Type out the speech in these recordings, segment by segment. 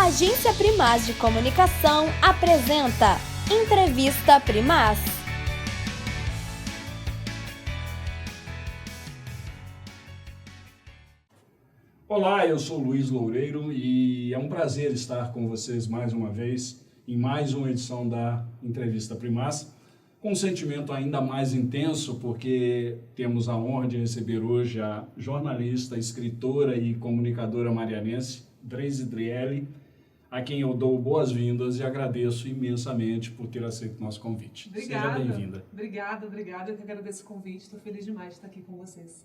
A Agência Primaz de Comunicação apresenta Entrevista Primaz. Olá, eu sou Luiz Loureiro e é um prazer estar com vocês mais uma vez em mais uma edição da Entrevista Primaz, com um sentimento ainda mais intenso porque temos a honra de receber hoje a jornalista, escritora e comunicadora marianense, Dracy Drielli, a quem eu dou boas-vindas e agradeço imensamente por ter aceito o nosso convite. Obrigada. Seja bem-vinda. Obrigada. Eu que agradeço o convite. Estou feliz demais de estar aqui com vocês.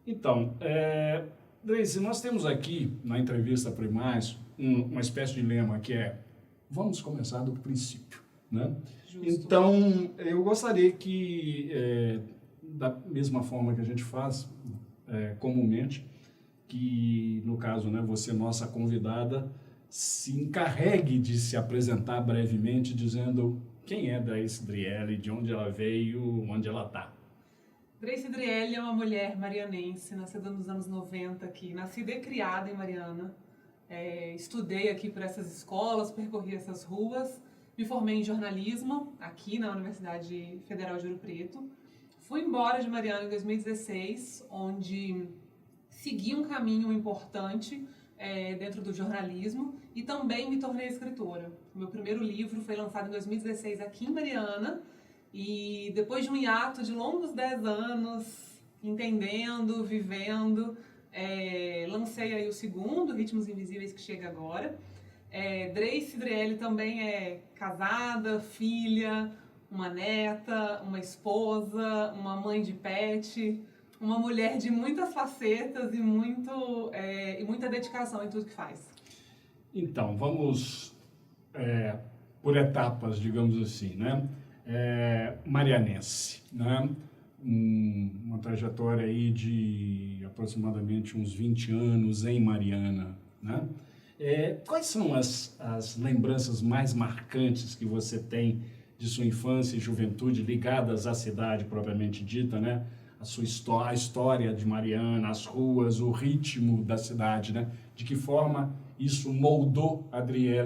Então, Dracy, nós temos aqui na Entrevista Primaz uma espécie de lema que é: vamos começar do princípio, né? Justo. Então, eu gostaria que, da mesma forma que a gente faz comumente, que no caso, né, você, nossa convidada, se encarregue de se apresentar brevemente, dizendo quem é Dracy Drielli, de onde ela veio, onde ela está. Dracy Drielli é uma mulher marianense, nascida nos anos 90 aqui, nascida e criada em Mariana. Estudei aqui por essas escolas, percorri essas ruas, me formei em jornalismo aqui na Universidade Federal de Ouro Preto. Fui embora de Mariana em 2016, onde segui um caminho importante dentro do jornalismo e também me tornei escritora. O meu primeiro livro foi lançado em 2016 aqui em Mariana e depois de um hiato de longos 10 anos, entendendo, vivendo, lancei aí o segundo, Ritmos Invisíveis, que chega agora. Dracy Drielli também é casada, filha, uma neta, uma esposa, uma mãe de pet, uma mulher de muitas facetas e muita dedicação em tudo que faz. Então, vamos por etapas, digamos assim, né? Marianense, né? Uma trajetória aí de aproximadamente uns 20 anos em Mariana, né? Quais são as lembranças mais marcantes que você tem de sua infância e juventude ligadas à cidade propriamente dita, né? A história de Mariana, as ruas, o ritmo da cidade, né? De que forma isso moldou a Dracy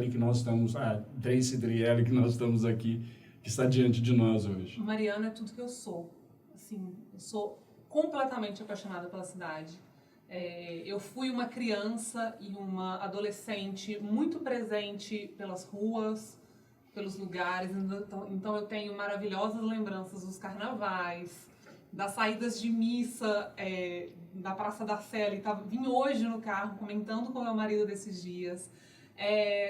Drielli que nós estamos aqui, que está diante de nós hoje? Mariana é tudo que eu sou. Assim, eu sou completamente apaixonada pela cidade. Eu fui uma criança e uma adolescente muito presente pelas ruas, pelos lugares. Então eu tenho maravilhosas lembranças dos carnavais, das saídas de missa da Praça da Sé. Vim hoje no carro comentando com meu marido desses dias.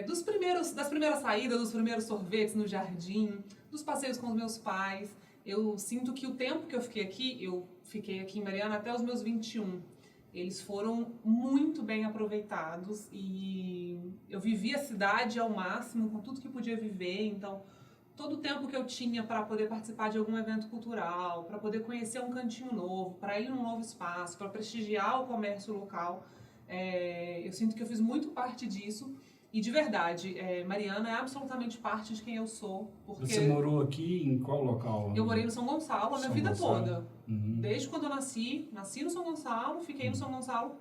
Das primeiras saídas, dos primeiros sorvetes no jardim, dos passeios com os meus pais. Eu sinto que o tempo que eu fiquei aqui em Mariana até os meus 21, eles foram muito bem aproveitados e eu vivi a cidade ao máximo, com tudo que podia viver. Então, todo o tempo que eu tinha para poder participar de algum evento cultural, para poder conhecer um cantinho novo, para ir num novo espaço, para prestigiar o comércio local, eu sinto que eu fiz muito parte disso. E de verdade, Mariana é absolutamente parte de quem eu sou. Porque Você morou aqui em qual local? Eu morei no São Gonçalo a minha vida toda. Uhum. Desde quando eu nasci no São Gonçalo, fiquei no São Gonçalo.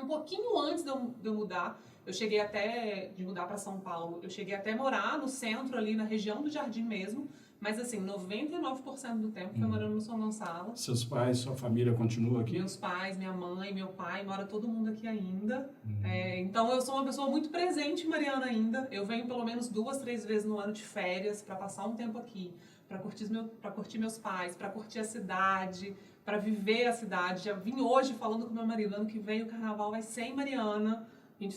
Um pouquinho antes de eu mudar, de mudar para São Paulo, eu cheguei até morar no centro ali, na região do Jardim mesmo, mas assim, 99% do tempo foi morando no São Gonçalo. Seus pais, sua família continua aqui? Meus pais, minha mãe, meu pai, mora todo mundo aqui ainda. Então eu sou uma pessoa muito presente em Mariana ainda. Eu venho pelo menos 2, 3 vezes no ano de férias para passar um tempo aqui, para curtir meus pais, para curtir a cidade, para viver a cidade. Já vim hoje falando com meu marido, ano que vem o carnaval vai ser em Mariana. A gente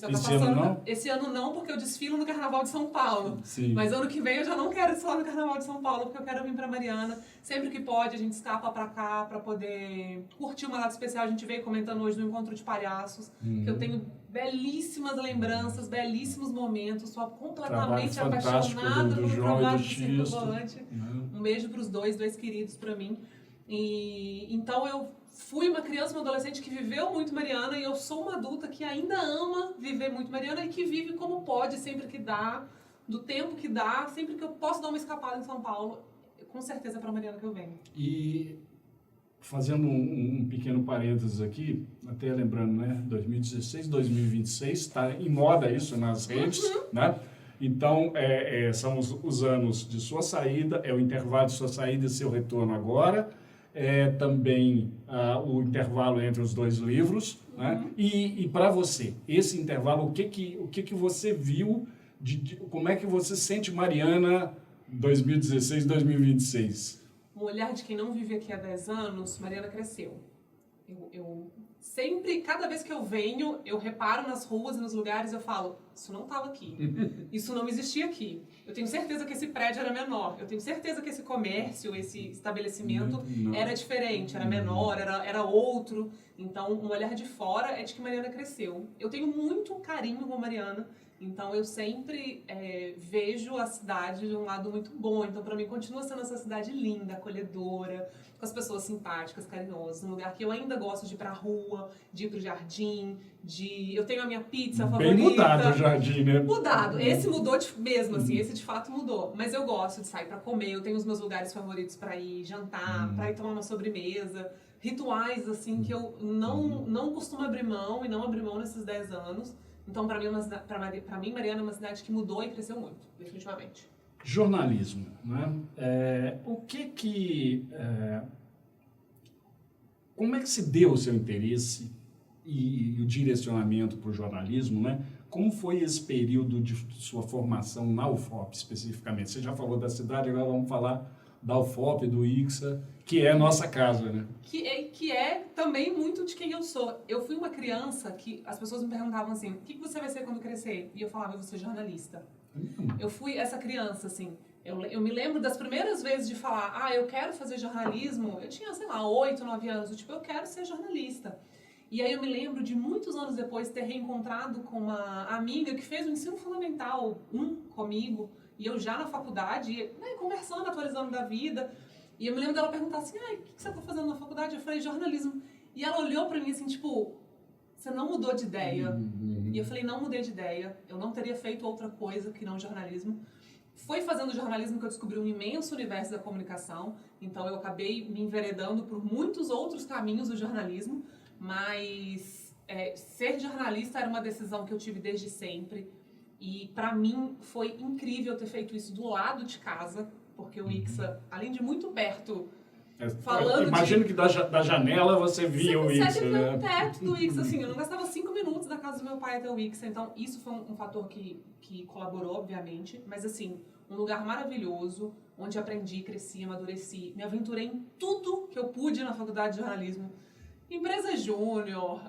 Esse ano não, porque eu desfilo no Carnaval de São Paulo. Sim. Mas ano que vem eu já não quero desfilar no Carnaval de São Paulo, porque eu quero vir pra Mariana. Sempre que pode, a gente escapa pra cá pra poder curtir uma data especial. A gente veio comentando hoje no Encontro de Palhaços, que eu tenho belíssimas lembranças, belíssimos momentos. Sou completamente apaixonada pelo trabalho do Circo Volante. Um beijo pros dois queridos pra mim. Então eu fui uma criança, uma adolescente que viveu muito Mariana e eu sou uma adulta que ainda ama viver muito Mariana e que vive como pode, sempre que dá, do tempo que dá, sempre que eu posso dar uma escapada em São Paulo, com certeza é para Mariana que eu venho. E fazendo um pequeno parênteses aqui, até lembrando, né, 2016, 2026, está em moda isso nas redes, né? Então, são os anos de sua saída, é o intervalo de sua saída e seu retorno agora, também o intervalo entre os dois livros, né? E para você, esse intervalo, o que você viu, como é que você sente Mariana 2016, 2026? O olhar de quem não vive aqui há 10 anos, Mariana cresceu. Eu sempre, cada vez que eu venho, eu reparo nas ruas e nos lugares, eu falo, isso não estava aqui, isso não existia aqui. Eu tenho certeza que esse prédio era menor, eu tenho certeza que esse comércio, esse estabelecimento era diferente, era menor, era outro. Então, um olhar de fora é de que Mariana cresceu. Eu tenho muito carinho com Mariana, então eu sempre vejo a cidade de um lado muito bom. Então, para mim, continua sendo essa cidade linda, acolhedora, com as pessoas simpáticas, carinhosas, um lugar que eu ainda gosto de ir pra rua, de ir pro jardim, eu tenho a minha pizza favorita. Bem mudado o jardim, né? Mudado. Esse mudou mesmo, assim, esse de fato mudou. Mas eu gosto de sair pra comer, eu tenho os meus lugares favoritos pra ir jantar, pra ir tomar uma sobremesa. Rituais, assim, que eu não costumo abrir mão e não abri mão nesses 10 anos. Então, pra mim, Mariana é uma cidade que mudou e cresceu muito, definitivamente. Jornalismo, né? Como é que se deu o seu interesse e o direcionamento para o jornalismo, né? Como foi esse período de sua formação na UFOP, especificamente? Você já falou da cidade, agora vamos falar da UFOP, do ICSA, que é nossa casa, né? Que é também muito de quem eu sou. Eu fui uma criança que as pessoas me perguntavam assim, o que você vai ser quando crescer? E eu falava, eu vou ser jornalista. Eu fui essa criança, assim. Eu me lembro das primeiras vezes de falar, eu quero fazer jornalismo. Eu tinha, sei lá, 8, 9 anos. Eu quero ser jornalista. E aí eu me lembro de muitos anos depois ter reencontrado com uma amiga que fez o ensino fundamental comigo. E eu já na faculdade, né, conversando, atualizando da vida. E eu me lembro dela perguntar assim, o que você tá fazendo na faculdade? Eu falei, jornalismo. E ela olhou pra mim assim, tipo, você não mudou de ideia. E eu falei, não mudei de ideia. Eu não teria feito outra coisa que não jornalismo. Foi fazendo jornalismo que eu descobri um imenso universo da comunicação. Então eu acabei me enveredando por muitos outros caminhos do jornalismo. Mas ser jornalista era uma decisão que eu tive desde sempre. E pra mim foi incrível ter feito isso do lado de casa. Porque o ICSA, além de muito perto, falando imagino que da janela você via o ICSA, você consegue ver o teto do ICSA, assim, eu não gastava 5 minutos da casa do meu pai até o ICSA, então isso foi um fator que colaborou, obviamente, mas assim, um lugar maravilhoso, onde aprendi, cresci, amadureci, me aventurei em tudo que eu pude na faculdade de jornalismo, empresa júnior,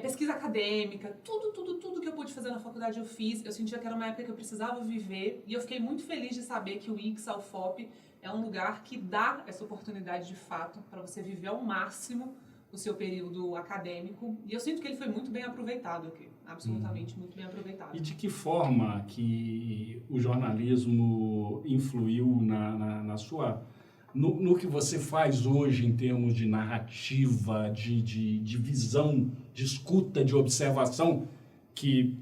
pesquisa acadêmica, tudo que eu pude fazer na faculdade eu fiz. Eu sentia que era uma época que eu precisava viver e eu fiquei muito feliz de saber que o ICSA, a UFOP, é um lugar que dá essa oportunidade de fato para você viver ao máximo o seu período acadêmico. E eu sinto que ele foi muito bem aproveitado aqui, absolutamente muito bem aproveitado. E de que forma que o jornalismo influiu na sua... No que você faz hoje em termos de narrativa, de visão, de escuta, de observação, que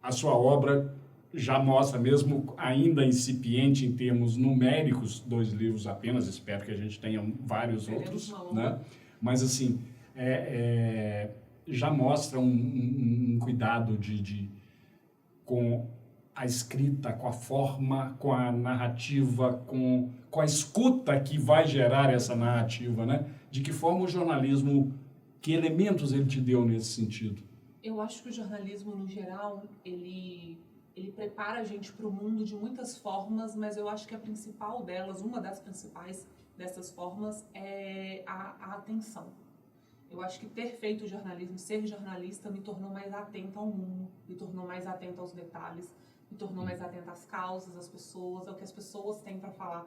a sua obra já mostra, mesmo ainda incipiente em termos numéricos, 2 livros apenas, espero que a gente tenha vários outros, né? Mas assim, já mostra um cuidado com a escrita, com a forma, com a narrativa, com a escuta que vai gerar essa narrativa, né? De que forma o jornalismo, que elementos ele te deu nesse sentido? Eu acho que o jornalismo, no geral, ele prepara a gente para o mundo de muitas formas, mas eu acho que a principal delas, uma das principais dessas formas, é a atenção. Eu acho que ter feito jornalismo, ser jornalista, me tornou mais atenta ao mundo, me tornou mais atenta aos detalhes, me tornou mais atenta às causas, às pessoas, ao que as pessoas têm para falar.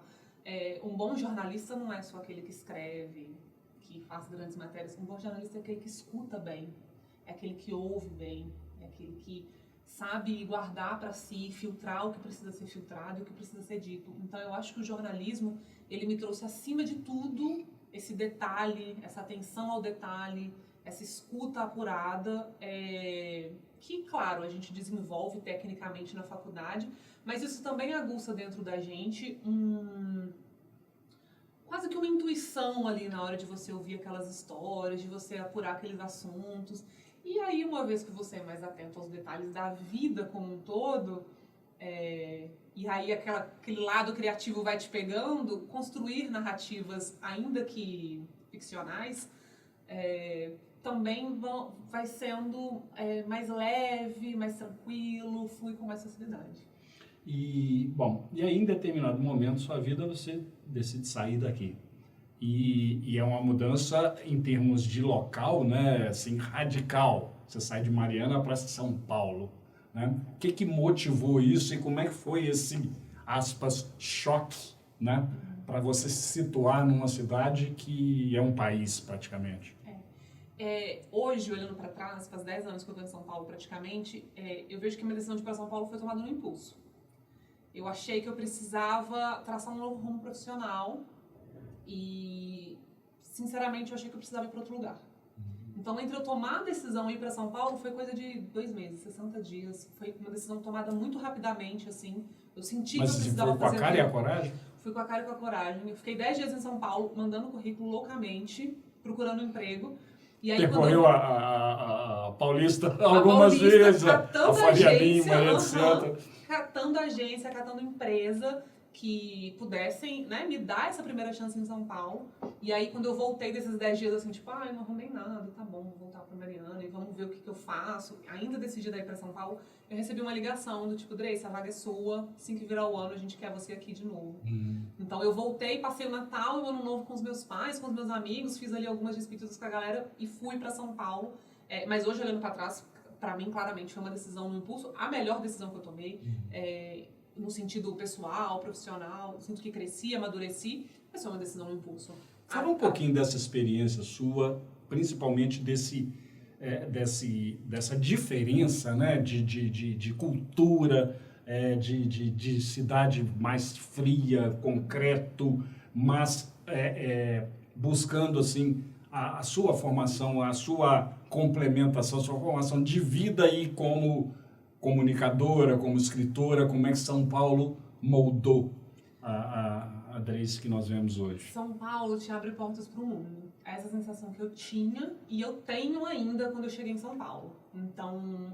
Um bom jornalista não é só aquele que escreve, que faz grandes matérias. Um bom jornalista é aquele que escuta bem, é aquele que ouve bem, é aquele que sabe guardar para si, filtrar o que precisa ser filtrado e o que precisa ser dito. Então eu acho que o jornalismo, ele me trouxe acima de tudo esse detalhe, essa atenção ao detalhe, essa escuta apurada, que, claro, a gente desenvolve tecnicamente na faculdade, mas isso também aguça dentro da gente quase que uma intuição ali na hora de você ouvir aquelas histórias, de você apurar aqueles assuntos. E aí, uma vez que você é mais atento aos detalhes da vida como um todo, e aí aquele lado criativo vai te pegando, construir narrativas, ainda que ficcionais, também vai sendo mais leve, mais tranquilo, flui com mais facilidade. E aí em determinado momento da sua vida você decide sair daqui. E é uma mudança em termos de local, né, assim, radical. Você sai de Mariana para São Paulo, né? O que motivou isso e como é que foi esse, aspas, choque, né, para você se situar numa cidade que é um país praticamente? Hoje, olhando para trás, faz 10 anos que eu estou em São Paulo praticamente, eu vejo que a minha decisão de ir para São Paulo foi tomada no impulso. Eu achei que eu precisava traçar um novo rumo profissional e, sinceramente, eu achei que eu precisava ir para outro lugar. Então, entre eu tomar a decisão e ir para São Paulo, foi coisa de 2 meses, 60 dias. Foi uma decisão tomada muito rapidamente, assim. Eu senti que eu precisava fazer... Mas foi com a cara e a coragem? Fui com a cara e com a coragem. Eu fiquei 10 dias em São Paulo, mandando currículo loucamente, procurando emprego. E aí, percorreu a Paulista algumas vezes, a Faria Lima, etc. Catando agência, catando empresa que pudessem, né, me dar essa primeira chance em São Paulo. E aí, quando eu voltei desses 10 dias, assim, tipo, não arrumei nada, tá bom, vou voltar pra Mariana e vamos ver o que eu faço. Ainda decidida ir pra São Paulo, eu recebi uma ligação do tipo, Drey, essa vaga é sua, assim que virar o ano, a gente quer você aqui de novo. Então, eu voltei, passei o Natal e o Ano Novo com os meus pais, com os meus amigos, fiz ali algumas despedidas com a galera e fui pra São Paulo. Mas hoje, olhando pra trás, pra mim, claramente, foi uma decisão no impulso, a melhor decisão que eu tomei. No sentido pessoal, profissional, sinto que cresci, amadureci, mas foi uma decisão no impulso. Fala um pouquinho dessa experiência sua, principalmente dessa diferença, né, de cultura, de cidade mais fria, concreto, mas buscando assim a sua formação, a sua complementação, a sua formação de vida aí como comunicadora, como escritora, como é que São Paulo moldou a Dreyce que nós vemos hoje? São Paulo te abre portas para o mundo. Essa sensação que eu tinha e eu tenho ainda quando eu cheguei em São Paulo. Então,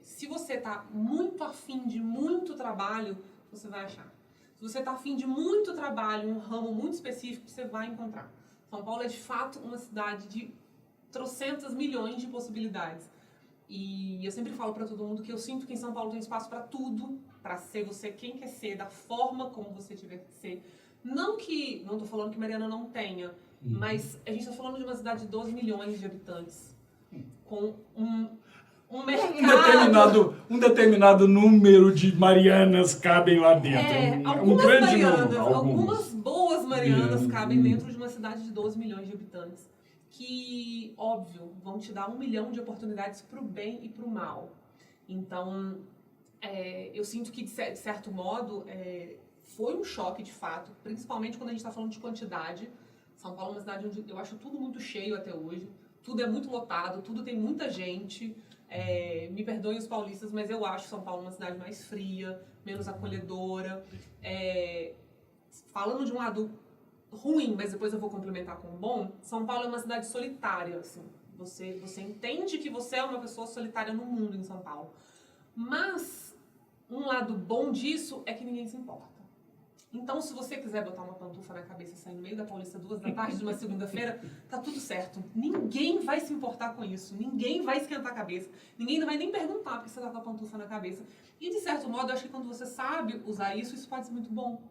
se você está muito afim de muito trabalho, você vai achar. Se você está afim de muito trabalho, um ramo muito específico, você vai encontrar. São Paulo é, de fato, uma cidade de trocentas milhões de possibilidades. E eu sempre falo para todo mundo que eu sinto que em São Paulo tem espaço para tudo, para ser você quem quer ser, da forma como você tiver que ser. Não tô falando que Mariana não tenha, mas a gente está falando de uma cidade de 12 milhões de habitantes, com um mercado... Um determinado número de Marianas cabem lá dentro. Algumas um grande Marianas, número. algumas boas Marianas cabem dentro de uma cidade de 12 milhões de habitantes. Que, óbvio, vão te dar 1 milhão de oportunidades para o bem e para o mal. Então, eu sinto que, de certo modo, foi um choque, de fato, principalmente quando a gente está falando de quantidade. São Paulo é uma cidade onde eu acho tudo muito cheio até hoje, tudo é muito lotado, tudo tem muita gente. Me perdoem os paulistas, mas eu acho São Paulo uma cidade mais fria, menos acolhedora. Falando de um lado ruim, mas depois eu vou complementar com o bom, São Paulo é uma cidade solitária, assim. Você entende que você é uma pessoa solitária no mundo em São Paulo. Mas um lado bom disso é que ninguém se importa. Então, se você quiser botar uma pantufa na cabeça e sair no meio da Paulista 2 da tarde de uma segunda-feira, tá tudo certo. Ninguém vai se importar com isso. Ninguém vai esquentar a cabeça. Ninguém vai nem perguntar porque você tá com a pantufa na cabeça. E, de certo modo, eu acho que quando você sabe usar isso pode ser muito bom.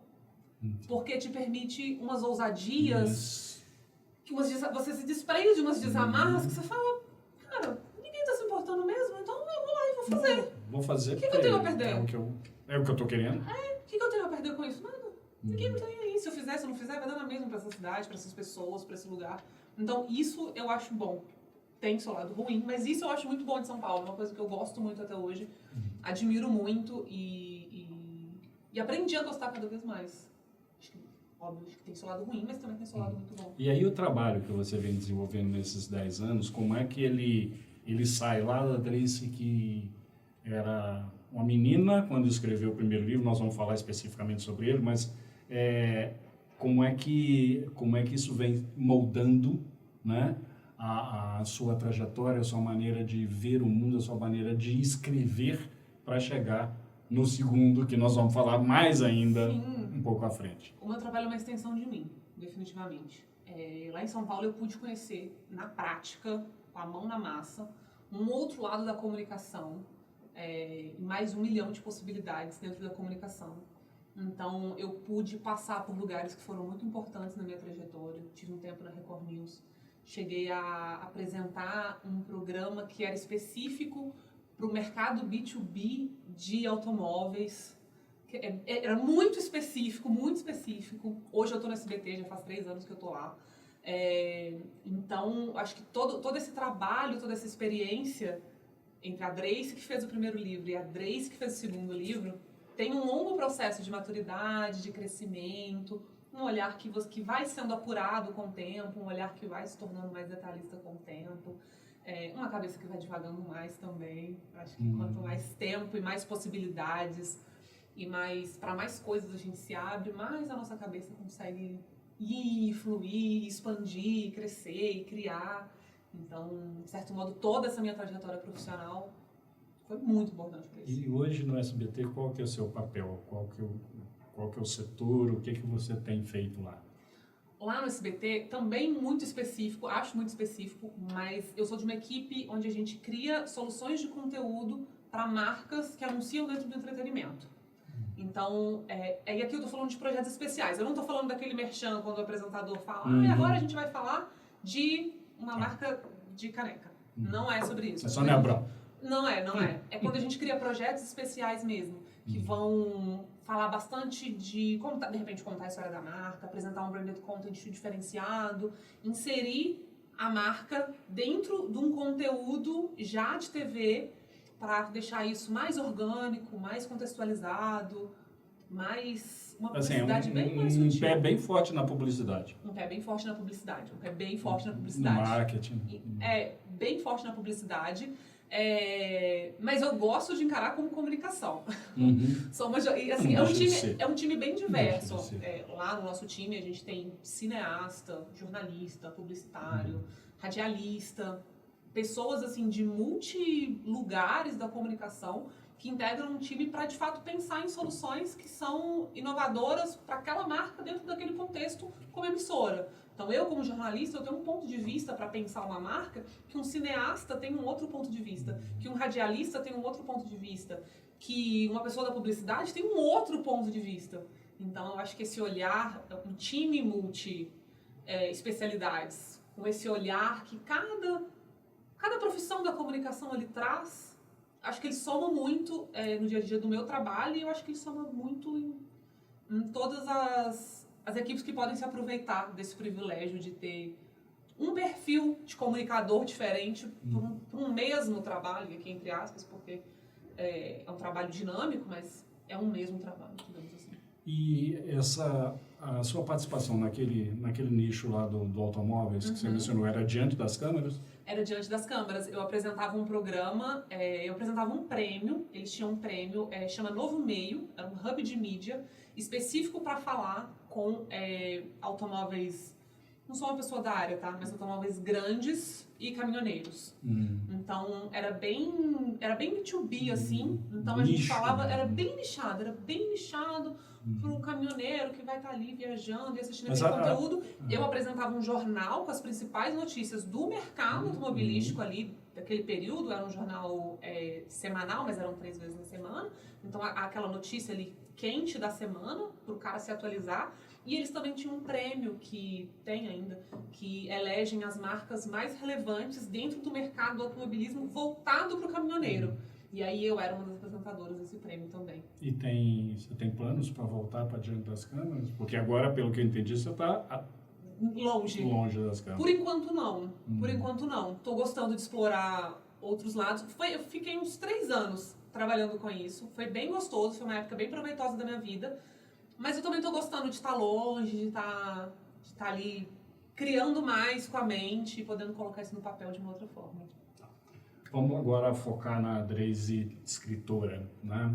Porque te permite umas ousadias, que você se desprende de umas desamarras que você fala, cara, ninguém tá se importando mesmo, então eu vou lá e vou fazer. Vou fazer. O que eu tenho a perder? É o que eu tô querendo. O que eu tenho a perder com isso? Nada. Ninguém não tem aí. Se eu fizer, se eu não fizer, vai dar na mesma pra essa cidade, pra essas pessoas, pra esse lugar. Então, isso eu acho bom. Tem seu lado ruim, mas isso eu acho muito bom de São Paulo. Uma coisa que eu gosto muito até hoje. Admiro muito e aprendi a gostar cada vez mais. Óbvio que tem seu lado ruim, mas também tem seu lado muito bom. E aí o trabalho que você vem desenvolvendo nesses 10 anos, como é que ele sai lá da Dreyce que era uma menina quando escreveu o primeiro livro, nós vamos falar especificamente sobre ele, mas como é que isso vem moldando, né, a sua trajetória, a sua maneira de ver o mundo, a sua maneira de escrever para chegar no segundo, que nós vamos falar mais ainda um pouco à frente. O meu trabalho é uma extensão de mim, definitivamente. Lá em São Paulo eu pude conhecer, na prática, com a mão na massa, um outro lado da comunicação, e mais 1 milhão de possibilidades dentro da comunicação. Então, eu pude passar por lugares que foram muito importantes na minha trajetória. Tive um tempo na Record News. Cheguei a apresentar um programa que era específico para o mercado B2B de automóveis. Era muito específico, muito específico. Hoje eu estou no SBT, já faz 3 anos que eu estou lá. Então, acho que todo esse trabalho, toda essa experiência entre a Drace, que fez o primeiro livro, e a Drace, que fez o segundo livro, tem um longo processo de maturidade, de crescimento, um olhar que vai sendo apurado com o tempo, um olhar que vai se tornando mais detalhista com o tempo, uma cabeça que vai divagando mais também. Acho que quanto mais tempo e mais possibilidades e para mais coisas a gente se abre, mais a nossa cabeça consegue ir, fluir, expandir, crescer e criar. Então, de certo modo, toda essa minha trajetória profissional foi muito importante para isso. E hoje no SBT, qual que é o seu papel? Qual que é o setor? O que você tem feito lá? Lá no SBT, também muito específico, acho muito específico, mas eu sou de uma equipe onde a gente cria soluções de conteúdo para marcas que anunciam dentro do entretenimento. Então, e aqui eu estou falando de projetos especiais. Eu não estou falando daquele merchan quando o apresentador fala, agora a gente vai falar de uma marca de caneca. Não é sobre isso. É só Nebrão. Não é. É quando a gente cria projetos especiais mesmo, que vão falar bastante de repente contar a história da marca, apresentar um branded content diferenciado, inserir a marca dentro de um conteúdo já de TV para deixar isso mais orgânico, mais contextualizado, uma publicidade bem mais sutil. Um pé bem forte na publicidade. Um pé bem forte na publicidade. Um pé bem forte na publicidade. No marketing. Bem forte na publicidade. Mas eu gosto de encarar como comunicação. É um time bem diverso. Lá no nosso time a gente tem cineasta, jornalista, publicitário, radialista, pessoas assim de multilugares da comunicação que integram um time para de fato pensar em soluções que são inovadoras para aquela marca dentro daquele contexto como emissora. Então, eu, como jornalista, eu tenho um ponto de vista para pensar uma marca, que um cineasta tem um outro ponto de vista, que um radialista tem um outro ponto de vista, que uma pessoa da publicidade tem um outro ponto de vista. Então, eu acho que esse olhar, um time multi-especialidades, com esse olhar que cada profissão da comunicação ele traz, acho que ele soma muito no dia a dia do meu trabalho e eu acho que ele soma muito em todas as equipes que podem se aproveitar desse privilégio de ter um perfil de comunicador diferente para um mesmo trabalho, aqui entre aspas, porque é um trabalho dinâmico, mas é um mesmo trabalho, digamos assim. E a sua participação naquele nicho lá do automóveis, que você mencionou, era diante das câmeras? Era diante das câmeras. Eu apresentava um programa, eu apresentava um prêmio, eles tinham um prêmio, chama Novo Meio, era um hub de mídia, específico para falar com automóveis, não sou uma pessoa da área, tá? Mas automóveis grandes e caminhoneiros. Então, era bem B2B, assim. Então, a gente falava, era bem nichado para o caminhoneiro que vai estar ali viajando e assistindo esse conteúdo. Eu apresentava um jornal com as principais notícias do mercado automobilístico ali, daquele período. Era um jornal semanal, mas eram 3 vezes na semana. Então, aquela notícia ali quente da semana, para o cara se atualizar. E eles também tinham um prêmio, que tem ainda, que elegem as marcas mais relevantes dentro do mercado do automobilismo voltado para o caminhoneiro. E aí eu era uma das apresentadoras desse prêmio também. E você tem planos para voltar para diante das câmeras? Porque agora, pelo que eu entendi, você está longe das câmeras. Por enquanto não. Estou gostando de explorar outros lados. Eu fiquei uns 3 anos trabalhando com isso. Foi bem gostoso, foi uma época bem proveitosa da minha vida. Mas eu também estou gostando de estar longe, de estar ali criando mais com a mente e podendo colocar isso no papel de uma outra forma. Vamos agora focar na Drace escritora, né?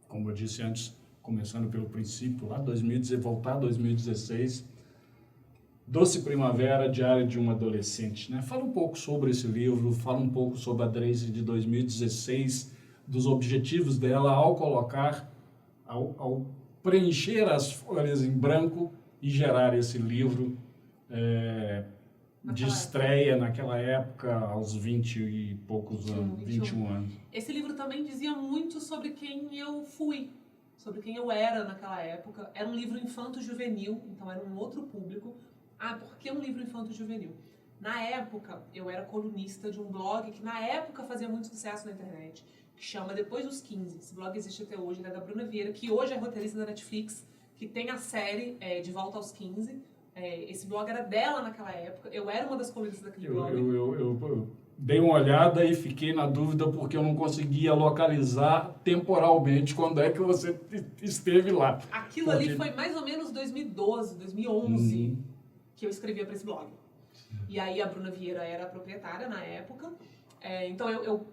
Como eu disse antes, começando pelo princípio, lá 2016, voltar a 2016, Doce Primavera, Diário de uma Adolescente, né? Fala um pouco sobre esse livro, fala um pouco sobre a Drazy de 2016, dos objetivos dela ao colocar, ao preencher as folhas em branco e gerar esse livro de estreia naquela época, aos 20 e poucos anos, 21 anos. Esse livro também dizia muito sobre quem eu fui, sobre quem eu era naquela época. Era um livro infanto-juvenil, então era um outro público. Por que um livro infanto-juvenil? Na época, eu era colunista de um blog que na época fazia muito sucesso na internet, que chama Depois dos 15. Esse blog existe até hoje, ele é da Bruna Vieira, que hoje é roteirista da Netflix, que tem a série De Volta aos 15. Esse blog era dela naquela época, eu era uma das colunistas daquele blog. Eu dei uma olhada e fiquei na dúvida porque eu não conseguia localizar temporalmente quando é que você esteve lá. Aquilo ali foi mais ou menos 2012, 2011, que eu escrevia para esse blog. E aí a Bruna Vieira era a proprietária na época, então eu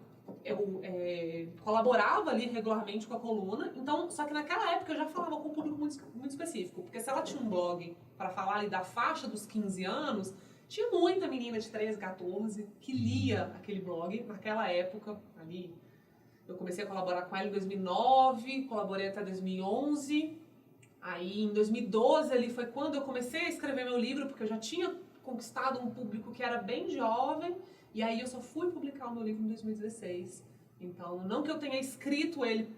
colaborava ali regularmente com a coluna, então, só que naquela época eu já falava com um público muito específico, porque se ela tinha um blog para falar ali da faixa dos 15 anos, tinha muita menina de 13, 14 que lia aquele blog naquela época ali. Eu comecei a colaborar com ela em 2009, colaborei até 2011, aí em 2012 ali foi quando eu comecei a escrever meu livro, porque eu já tinha conquistado um público que era bem jovem, e aí eu só fui publicar o meu livro em 2016. Então, não que eu tenha escrito ele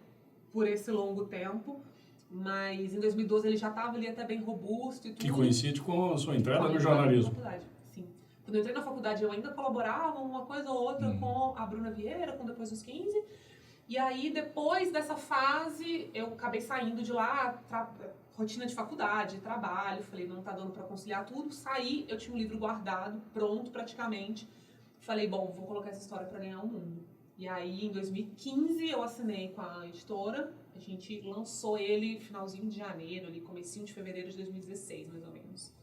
por esse longo tempo, mas em 2012 ele já estava ali até bem robusto e tudo. Que coincide com a sua entrada no jornalismo. Sim. Quando eu entrei na faculdade, eu ainda colaborava uma coisa ou outra com a Bruna Vieira, com Depois dos 15. E aí, depois dessa fase, eu acabei saindo de lá, rotina de faculdade, trabalho, falei, não tá dando para conciliar tudo. Saí, eu tinha um livro guardado, pronto praticamente. Falei, bom, vou colocar essa história para ganhar o mundo. E aí, em 2015, eu assinei com a editora. A gente lançou ele finalzinho de janeiro, ali, comecinho de fevereiro de 2016, mais ou menos.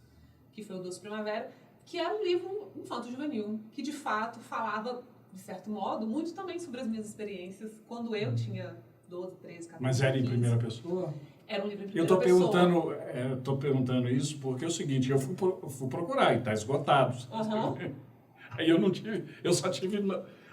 Que foi o Doce Primavera, que era um livro infanto-juvenil, que de fato falava, de certo modo, muito também sobre as minhas experiências quando eu tinha 12, 13, 14, Mas era 15. em primeira pessoa? Era um livro em primeira pessoa. Eu tô perguntando isso porque é o seguinte, eu fui procurar e tá esgotado. Aí eu só tive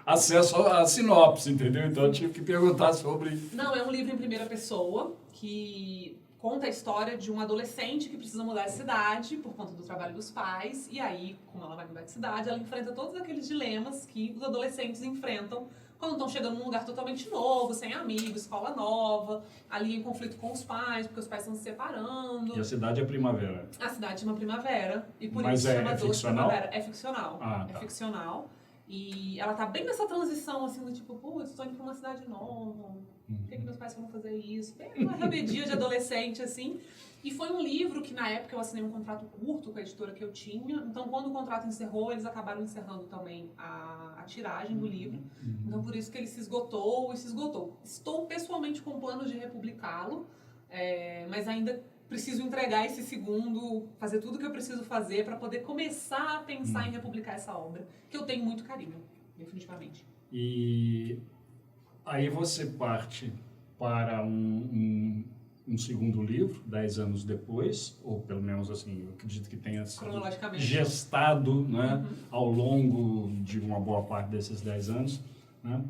acesso à sinopse, entendeu? Então eu tive que perguntar sobre... Não, é um livro em primeira pessoa que conta a história de uma adolescente que precisa mudar de cidade por conta do trabalho dos pais. E aí, como ela vai mudar de cidade, ela enfrenta todos aqueles dilemas que os adolescentes enfrentam quando estão chegando num lugar totalmente novo, sem amigos, escola nova, ali em conflito com os pais, porque os pais estão se separando. E a cidade é Primavera? A cidade chama Primavera, e por Mas isso chama Doce ficcional? Primavera. É ficcional. Tá. É ficcional. E ela tá bem nessa transição, assim, do tipo, putz, tô indo pra uma cidade nova, por que meus pais foram fazer isso? Bem uma rebeldia de adolescente, assim. E foi um livro que, na época, eu assinei um contrato curto com a editora que eu tinha. Então, quando o contrato encerrou, eles acabaram encerrando também a tiragem do livro. Então, por isso que ele se esgotou e se esgotou. Estou pessoalmente com planos de republicá-lo, mas ainda preciso entregar esse segundo, fazer tudo o que eu preciso fazer para poder começar a pensar em republicar essa obra, que eu tenho muito carinho, definitivamente. E aí você parte para um segundo livro, 10 anos depois, ou pelo menos assim, eu acredito que tenha sido gestado, né, ao longo de uma boa parte desses 10 anos, né,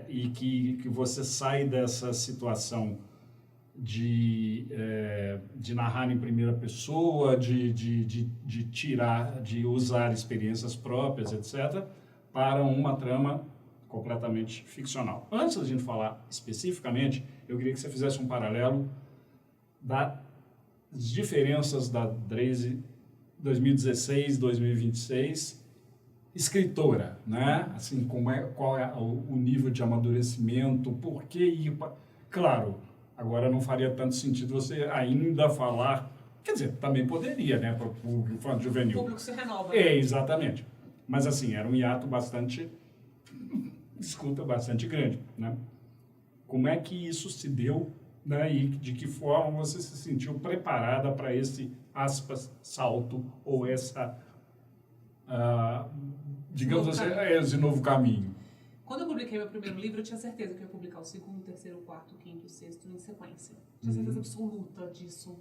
e que você sai dessa situação de narrar em primeira pessoa, de tirar, de usar experiências próprias, etc., para uma trama completamente ficcional. Antes da gente falar especificamente, eu queria que você fizesse um paralelo das diferenças da Drazy 2016, 2026, escritora, né? Assim, qual é o nível de amadurecimento, por que ir para... Claro, agora não faria tanto sentido você ainda falar, quer dizer, também poderia, né, para o público infanto-juvenil. O público se renova. Né? Exatamente. Mas assim, era um hiato bastante grande, né? Como é que isso se deu, né, e de que forma você se sentiu preparada para esse, aspas, salto, ou essa, digamos assim, esse novo caminho? Quando eu publiquei meu primeiro livro, eu tinha certeza que eu ia publicar o segundo, terceiro, quarto, quinto, sexto em sequência. Tinha certeza absoluta disso.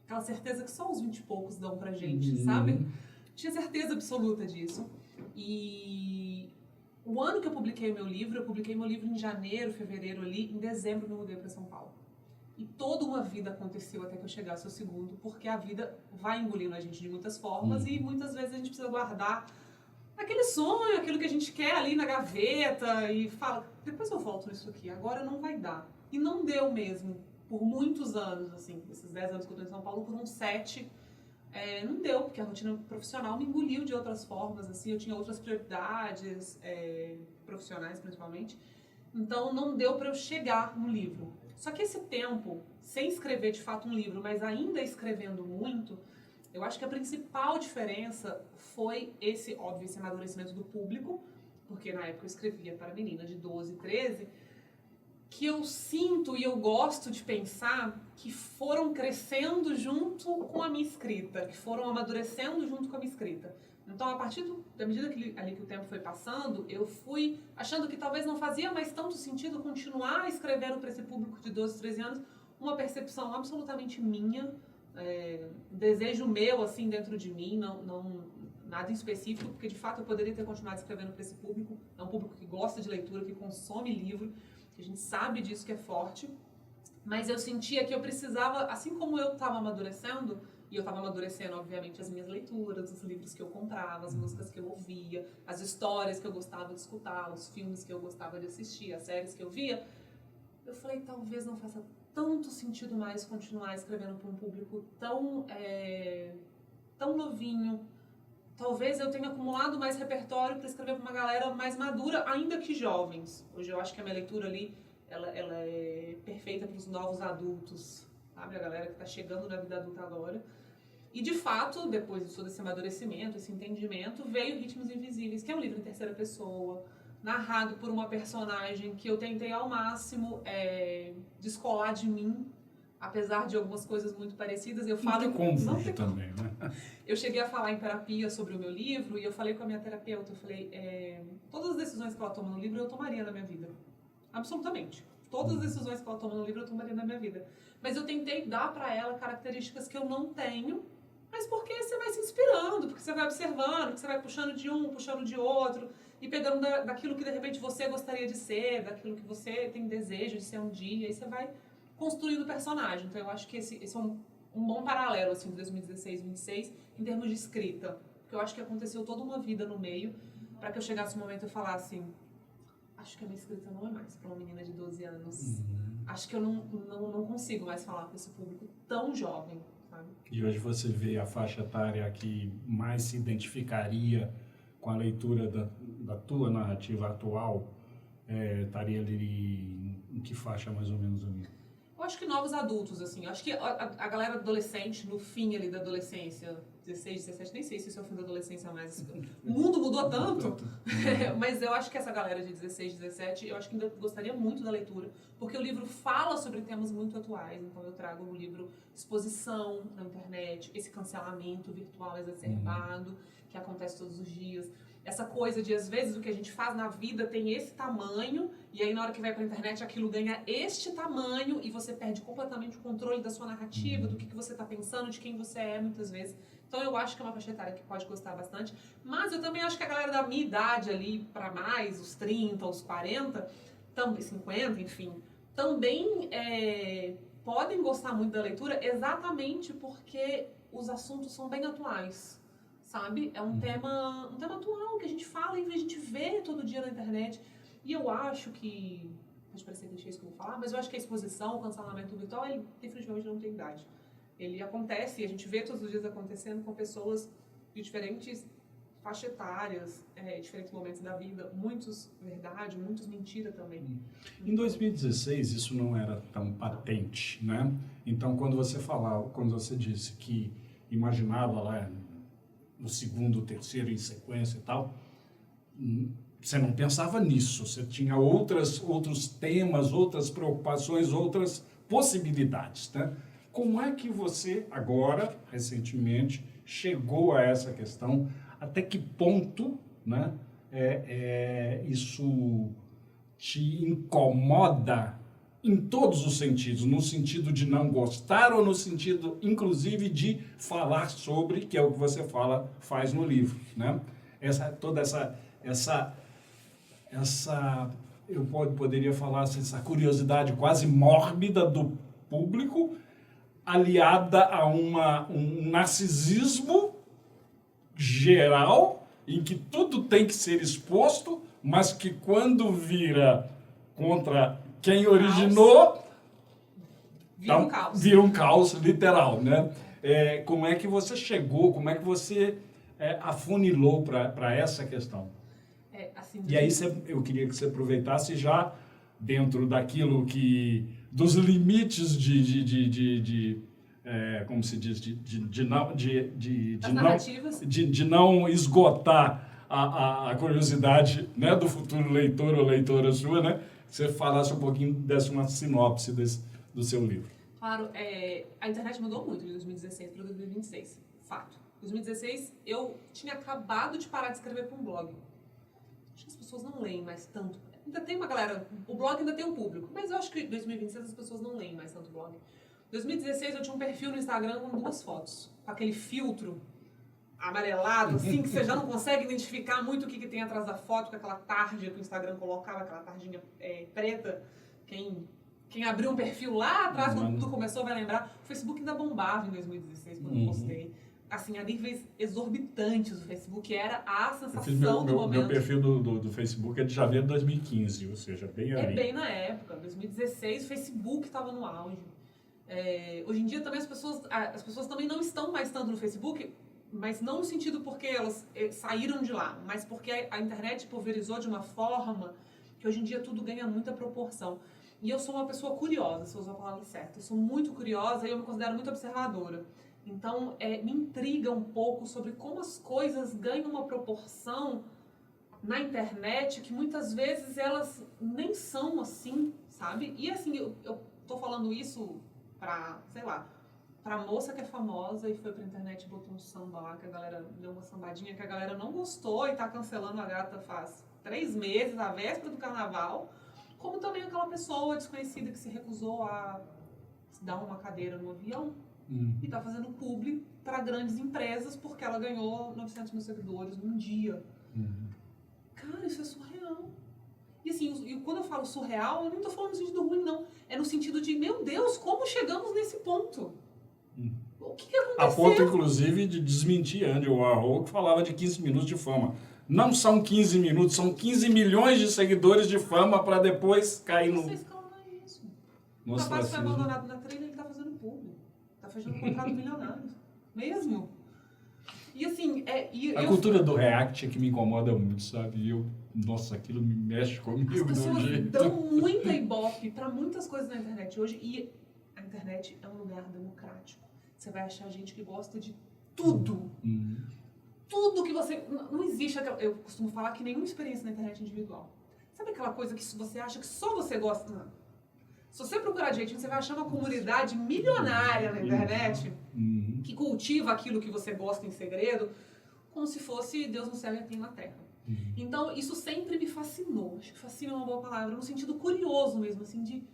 Aquela certeza que só os 20 e poucos dão pra gente, sabe? Tinha certeza absoluta disso. E o ano que eu publiquei meu livro em janeiro, fevereiro ali, em dezembro eu me mudei para São Paulo. E toda uma vida aconteceu até que eu chegasse ao segundo, porque a vida vai engolindo a gente de muitas formas e muitas vezes a gente precisa guardar aquele sonho, aquilo que a gente quer ali na gaveta e fala, depois eu volto nisso aqui, agora não vai dar. E não deu mesmo, por muitos anos, assim, esses 10 anos que eu estou em São Paulo, por uns 7, não deu, porque a rotina profissional me engoliu de outras formas, assim, eu tinha outras prioridades, profissionais principalmente, então não deu para eu chegar no livro. Só que esse tempo, sem escrever de fato um livro, mas ainda escrevendo muito, eu acho que a principal diferença foi esse amadurecimento do público, porque na época eu escrevia para meninas de 12, 13, que eu sinto e eu gosto de pensar que foram crescendo junto com a minha escrita, que foram amadurecendo junto com a minha escrita. Então, a partir da medida que o tempo foi passando, eu fui achando que talvez não fazia mais tanto sentido continuar escrevendo para esse público de 12, 13 anos, uma percepção absolutamente minha, um desejo meu, assim, dentro de mim, não nada em específico, porque de fato eu poderia ter continuado escrevendo para esse público. É um público que gosta de leitura, que consome livro, que a gente sabe disso que é forte, mas eu sentia que eu precisava, assim como eu estava amadurecendo, e eu estava amadurecendo, obviamente, as minhas leituras, os livros que eu comprava, as músicas que eu ouvia, as histórias que eu gostava de escutar, os filmes que eu gostava de assistir, as séries que eu via, eu falei, talvez não faça tanto sentido mais continuar escrevendo para um público tão novinho. Talvez eu tenha acumulado mais repertório para escrever para uma galera mais madura, ainda que jovens. Hoje eu acho que a minha leitura ali, ela é perfeita para os novos adultos, sabe? A galera que está chegando na vida adulta agora. E de fato, depois de todo esse amadurecimento, esse entendimento, veio Ritmos Invisíveis, que é um livro em terceira pessoa, narrado por uma personagem que eu tentei ao máximo descolar de mim, apesar de algumas coisas muito parecidas. Eu falo não tem como fugir também, né? Eu cheguei a falar em terapia sobre o meu livro e eu falei com a minha terapeuta, eu falei, todas as decisões que ela toma no livro eu tomaria na minha vida. Absolutamente. Todas as decisões que ela toma no livro eu tomaria na minha vida. Mas eu tentei dar para ela características que eu não tenho, mas porque você vai se inspirando, porque você vai observando, porque você vai puxando de um, puxando de outro, e pegando daquilo que de repente você gostaria de ser, daquilo que você tem desejo de ser um dia, e você vai construindo o personagem. Então eu acho que esse é um bom paralelo, assim, de 2016, 2026, em termos de escrita. Porque eu acho que aconteceu toda uma vida no meio, para que eu chegasse no momento e falasse assim, acho que a minha escrita não é mais para uma menina de 12 anos. Acho que eu não consigo mais falar com esse público tão jovem, sabe? E hoje você vê a faixa etária que mais se identificaria com a leitura da tua narrativa atual, estaria ali em que faixa mais ou menos ali? Eu acho que novos adultos, assim. Eu acho que a galera adolescente, no fim ali da adolescência, 16, 17, nem sei se isso é o fim da adolescência mais. O mundo mudou tanto, mas eu acho que essa galera de 16, 17, eu acho que ainda gostaria muito da leitura, porque o livro fala sobre temas muito atuais. Então eu trago no livro exposição na internet, esse cancelamento virtual exacerbado que acontece todos os dias. Essa coisa de, às vezes, o que a gente faz na vida tem esse tamanho, e aí na hora que vai pra internet aquilo ganha este tamanho, e você perde completamente o controle da sua narrativa, do que você tá pensando, de quem você é, muitas vezes. Então eu acho que é uma faixa etária que pode gostar bastante, mas eu também acho que a galera da minha idade ali, pra mais, os 30, os 40, 50, enfim, também podem gostar muito da leitura, exatamente porque os assuntos são bem atuais. Sabe? É um tema atual que a gente fala e a gente vê todo dia na internet. E eu acho que, pode parecer clichê isso que eu vou falar, mas eu acho que a exposição, o cancelamento virtual, ele definitivamente não tem idade. Ele acontece e a gente vê todos os dias acontecendo com pessoas de diferentes faixas etárias, diferentes momentos da vida, muitos verdade, muitos mentira também. Em 2016 isso não era tão patente, né? Então quando você disse que imaginava lá no segundo, terceiro, em sequência e tal, você não pensava nisso, você tinha outros temas, outras preocupações, outras possibilidades, né? Como é que você, agora, recentemente, chegou a essa questão? Até que ponto, né, isso te incomoda em todos os sentidos, no sentido de não gostar ou no sentido, inclusive, de falar sobre, que é o que você faz no livro, né? Toda essa eu poderia falar assim, essa curiosidade quase mórbida do público, aliada a um narcisismo geral, em que tudo tem que ser exposto, mas que quando vira contra quem originou, vira um caos literal, né? Como é que você chegou, como é que você afunilou para essa questão? Assim, e aí eu queria que você aproveitasse já dentro daquilo dos limites como se diz, de não esgotar a curiosidade, né, do futuro leitor ou leitora sua, né? Você falasse um pouquinho dessa uma sinopse do seu livro. Claro, a internet mudou muito de 2016 para 2026, fato. Em 2016, eu tinha acabado de parar de escrever para um blog. Acho que as pessoas não leem mais tanto. Ainda tem uma galera, o blog ainda tem um público, mas eu acho que em 2026 as pessoas não leem mais tanto o blog. Em 2016 eu tinha um perfil no Instagram com 2 fotos, com aquele filtro amarelado, assim, que você já não consegue identificar muito o que tem atrás da foto, com aquela tarja que o Instagram colocava, aquela tarjinha preta. Quem abriu um perfil lá atrás, quando tudo começou, vai lembrar. O Facebook ainda bombava em 2016, quando eu postei. Assim, a níveis exorbitantes, o Facebook era a sensação do momento. Meu perfil do Facebook é de janeiro de 2015, ou seja, bem ali. Bem na época, 2016, o Facebook estava no auge. Hoje em dia também as pessoas também não estão mais tanto no Facebook, mas não no sentido porque elas saíram de lá, mas porque a internet pulverizou de uma forma que hoje em dia tudo ganha muita proporção. E eu sou uma pessoa curiosa, se eu usar a palavra certa. Eu sou muito curiosa e eu me considero muito observadora. Então, me intriga um pouco sobre como as coisas ganham uma proporção na internet que muitas vezes elas nem são assim, sabe? E assim, eu tô falando isso pra, sei lá, pra moça que é famosa e foi pra internet e botou um samba lá, que a galera deu uma sambadinha, que a galera não gostou e tá cancelando a gata faz 3 meses, a véspera do carnaval, como também aquela pessoa desconhecida que se recusou a dar uma cadeira no avião e tá fazendo publi para grandes empresas porque ela ganhou 900 mil seguidores num dia. Cara, isso é surreal. E assim, quando eu falo surreal, eu nem tô falando no sentido ruim, não. É no sentido de, meu Deus, como chegamos nesse ponto? O que aconteceu? A ponto, inclusive, de desmentir Andy Warhol, que falava de 15 minutos de fama. Não são 15 minutos, são 15 milhões de seguidores de fama para depois cair no... Vocês calma isso. O rapaz foi abandonado na trilha, ele tá fazendo publi. Tá fazendo contrato milionário. Mesmo. E assim... a cultura do react é que me incomoda muito, sabe? E nossa, aquilo me mexe comigo de um jeito. As pessoas dão muita ibope para muitas coisas na internet hoje. E a internet é um lugar democrático. Você vai achar gente que gosta de tudo. Tudo que você... Não existe aquela... Eu costumo falar que nenhuma experiência na internet é individual. Sabe aquela coisa que você acha que só você gosta? Não. Se você procurar direitinho, você vai achar uma comunidade milionária na internet que cultiva aquilo que você gosta em segredo, como se fosse Deus no céu e aqui na terra. Então, isso sempre me fascinou. Acho que fascina é uma boa palavra, no sentido curioso mesmo, assim, de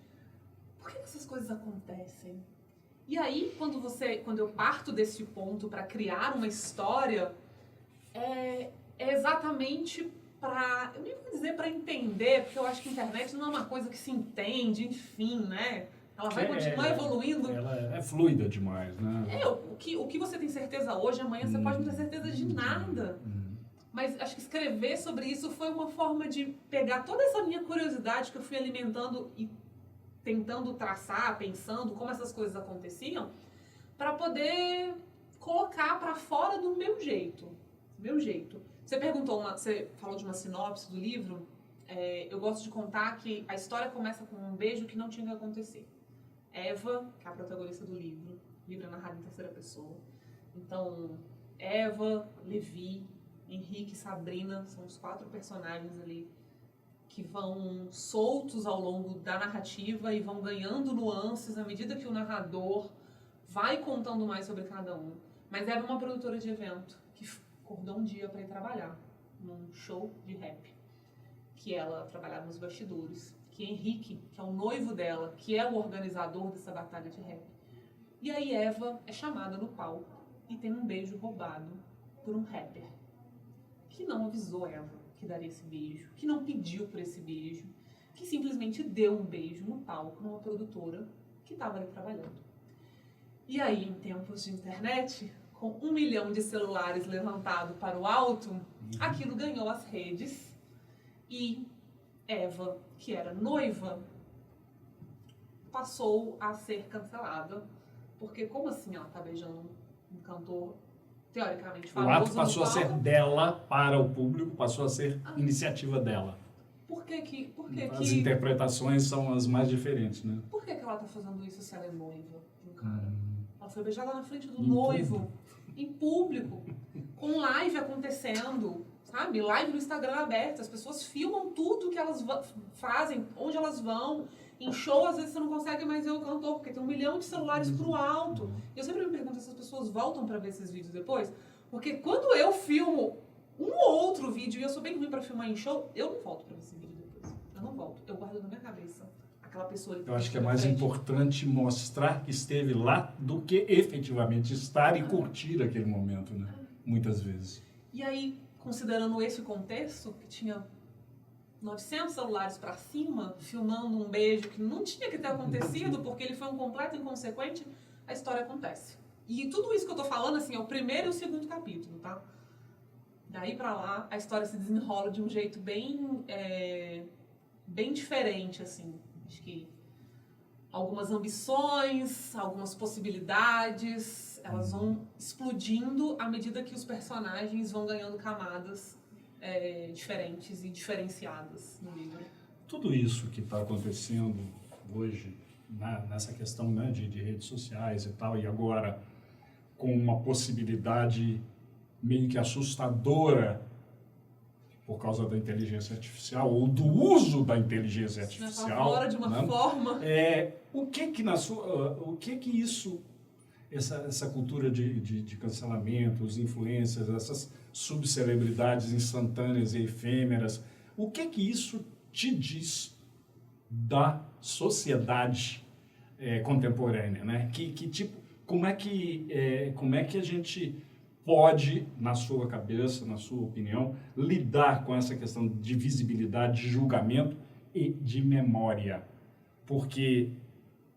por que essas coisas acontecem? E aí, quando eu parto desse ponto para criar uma história, é exatamente para, eu nem vou dizer para entender, porque eu acho que a internet não é uma coisa que se entende, enfim, né? Ela vai continuar evoluindo. Ela é fluida demais, né? O que você tem certeza hoje, amanhã você pode não ter certeza de nada. Mas acho que escrever sobre isso foi uma forma de pegar toda essa minha curiosidade que eu fui alimentando e tentando traçar, pensando como essas coisas aconteciam, para poder colocar para fora do meu jeito. Meu jeito. Você falou de uma sinopse do livro. Eu gosto de contar que a história começa com um beijo que não tinha que acontecer. Eva, que é a protagonista do livro, o livro é narrado em 3ª pessoa. Então, Eva, Levi, Henrique e Sabrina são os 4 personagens ali que vão soltos ao longo da narrativa e vão ganhando nuances à medida que o narrador vai contando mais sobre cada um. Mas era uma produtora de evento que acordou um dia para ir trabalhar num show de rap. que ela trabalhava nos bastidores, que Henrique, que é o noivo dela, que é o organizador dessa batalha de rap. E aí Eva é chamada no palco e tem um beijo roubado por um rapper, que não avisou Eva que daria esse beijo, que não pediu por esse beijo, que simplesmente deu um beijo no palco numa produtora que estava ali trabalhando. E aí, em tempos de internet, com 1 milhão de celulares levantado para o alto, aquilo ganhou as redes e Eva, que era noiva, passou a ser cancelada. Porque como assim ela tá beijando um cantor teoricamente famoso? O ato passou a ser dela para o público, passou a ser iniciativa dela. Por que As interpretações são as mais diferentes, né? Por que ela tá fazendo isso se ela é noiva de um cara? Ela foi beijada na frente do noivo, em público, com live acontecendo, sabe? Live no Instagram aberto, as pessoas filmam tudo que elas fazem, onde elas vão. Em show, às vezes você não consegue mais ver o cantor, porque tem 1 milhão de celulares pro alto. E eu sempre me pergunto se as pessoas voltam pra ver esses vídeos depois, porque quando eu filmo um ou outro vídeo, e eu sou bem ruim pra filmar em show, eu não volto pra ver esse vídeo depois. Eu não volto. Eu guardo na minha cabeça aquela pessoa ali. Eu acho que é mais importante mostrar que esteve lá do que efetivamente estar e curtir aquele momento, né? Muitas vezes. E aí, considerando esse contexto, que tinha 900 celulares para cima, filmando um beijo que não tinha que ter acontecido, porque ele foi um completo inconsequente, a história acontece. E tudo isso que eu tô falando, assim, é o primeiro e o segundo capítulo, tá? Daí pra lá, a história se desenrola de um jeito bem diferente, assim. Acho que algumas ambições, algumas possibilidades, elas vão explodindo à medida que os personagens vão ganhando camadas diferentes e diferenciadas no livro. Tudo isso que está acontecendo hoje, nessa questão, né, de redes sociais e tal, e agora com uma possibilidade meio que assustadora por causa da inteligência artificial, ou do uso da inteligência artificial. Fora de uma forma. O que isso, essa cultura de cancelamento, os influencers, essas subcelebridades instantâneas e efêmeras, o que isso te diz da sociedade contemporânea, né? Como é que a gente pode, na sua cabeça, na sua opinião, lidar com essa questão de visibilidade, de julgamento e de memória? Porque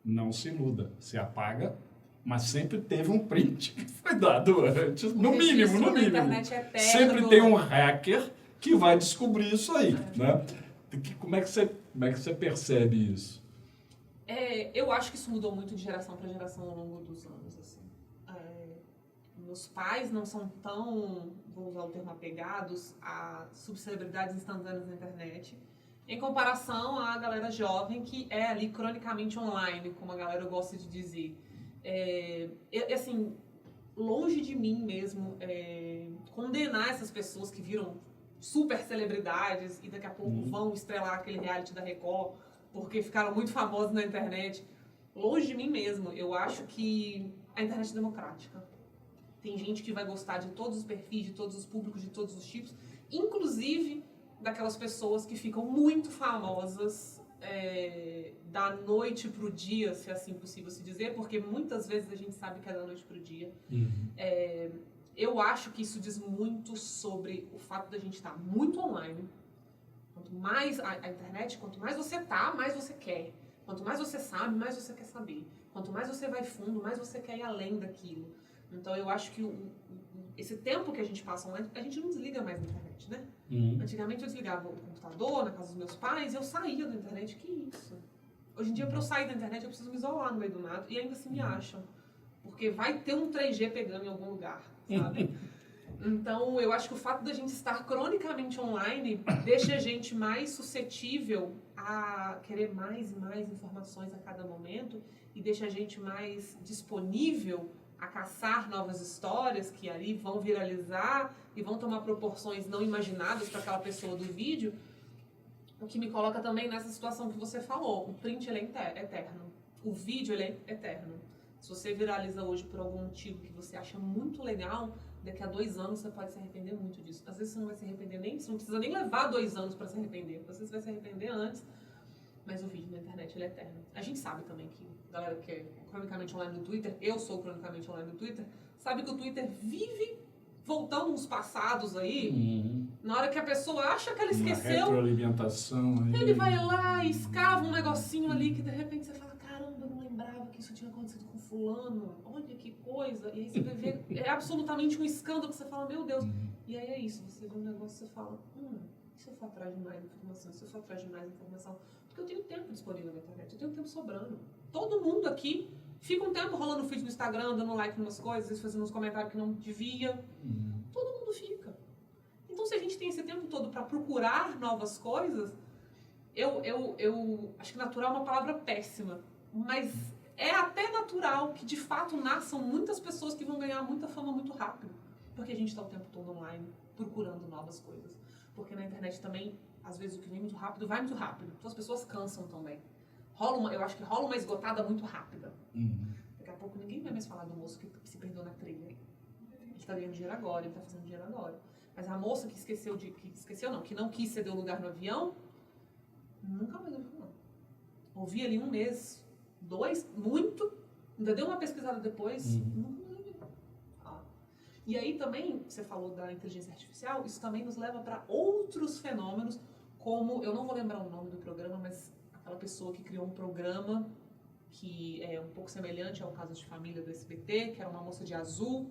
não se iluda, se apaga, mas sempre teve um print que foi dado antes, no mínimo. Internet é eterno. Sempre tem um hacker que vai descobrir isso aí, né? Como é que você percebe isso? Eu acho que isso mudou muito de geração para geração ao longo dos anos, assim. Meus pais não são tão, vou usar o termo, apegados a subcelebridades instantâneas na internet, em comparação à galera jovem que é ali cronicamente online, como a galera gosta de dizer. Assim, longe de mim mesmo condenar essas pessoas que viram super celebridades e daqui a pouco vão estrelar aquele reality da Record porque ficaram muito famosos na internet. Longe de mim mesmo. Eu acho que a internet é democrática. Tem gente que vai gostar de todos os perfis, de todos os públicos, de todos os tipos, inclusive daquelas pessoas que ficam muito famosas da noite pro dia, se é assim possível se dizer, porque muitas vezes a gente sabe que é da noite pro dia. Eu acho que isso diz muito sobre o fato da gente estar muito online. Quanto mais a internet, quanto mais você tá, mais você quer. Quanto mais você sabe, mais você quer saber. Quanto mais você vai fundo, mais você quer ir além daquilo. Então eu acho que esse tempo que a gente passa online, a gente não desliga mais da internet, né? Antigamente eu desligava o computador na casa dos meus pais e eu saía da internet. Que isso? Hoje em dia, para eu sair da internet, eu preciso me isolar no meio do mato e ainda assim me acham. Porque vai ter um 3G pegando em algum lugar, sabe? Então, eu acho que o fato da gente estar cronicamente online deixa a gente mais suscetível a querer mais e mais informações a cada momento e deixa a gente mais disponível a caçar novas histórias que ali vão viralizar e vão tomar proporções não imaginadas para aquela pessoa do vídeo, o que me coloca também nessa situação que você falou. O print ele é eterno, o vídeo ele é eterno. Se você viraliza hoje por algum motivo que você acha muito legal, daqui a 2 anos você pode se arrepender muito disso. Às vezes você não vai se arrepender nem, você não precisa nem levar 2 anos para se arrepender. Às vezes você vai se arrepender antes, mas o vídeo na internet ele é eterno. A gente sabe também que a galera que é cronicamente online no Twitter, eu sou cronicamente online no Twitter, sabe que o Twitter vive voltando uns passados aí, na hora que a pessoa acha que ela esqueceu, retroalimentação aí. ele vai lá e escava um negocinho ali que de repente você fala, caramba, eu não lembrava que isso tinha acontecido com fulano, olha que coisa, e aí você vai ver, é absolutamente um escândalo que você fala, meu Deus, e aí é isso, você vê um negócio e você fala, e se eu for atrás de mais informação, se eu for atrás de mais informação, porque eu tenho tempo disponível na internet, eu tenho tempo sobrando, todo mundo aqui fica um tempo rolando feed no Instagram, dando like em umas coisas, às vezes fazendo uns comentários que não devia. Todo mundo fica. Então, se a gente tem esse tempo todo para procurar novas coisas, eu acho que natural é uma palavra péssima, mas é até natural que, de fato, nasçam muitas pessoas que vão ganhar muita fama muito rápido, porque a gente está o tempo todo online procurando novas coisas. Porque na internet também, às vezes, o que vem muito rápido vai muito rápido. Então, as pessoas cansam também. Eu acho que rola uma esgotada muito rápida. Daqui a pouco ninguém vai mais falar do moço que se perdeu na trilha. Ele está ganhando dinheiro agora, ele está fazendo dinheiro agora. Mas a moça que não quis ceder o lugar no avião, nunca mais ouviu falar. Ouvi ali 1 mês, 2, muito, ainda deu uma pesquisada depois, nunca mais ouvi. E aí também, você falou da inteligência artificial, isso também nos leva para outros fenômenos, como, eu não vou lembrar o nome do programa, mas aquela pessoa que criou um programa que é um pouco semelhante ao Caso de Família do SBT, que era uma moça de azul,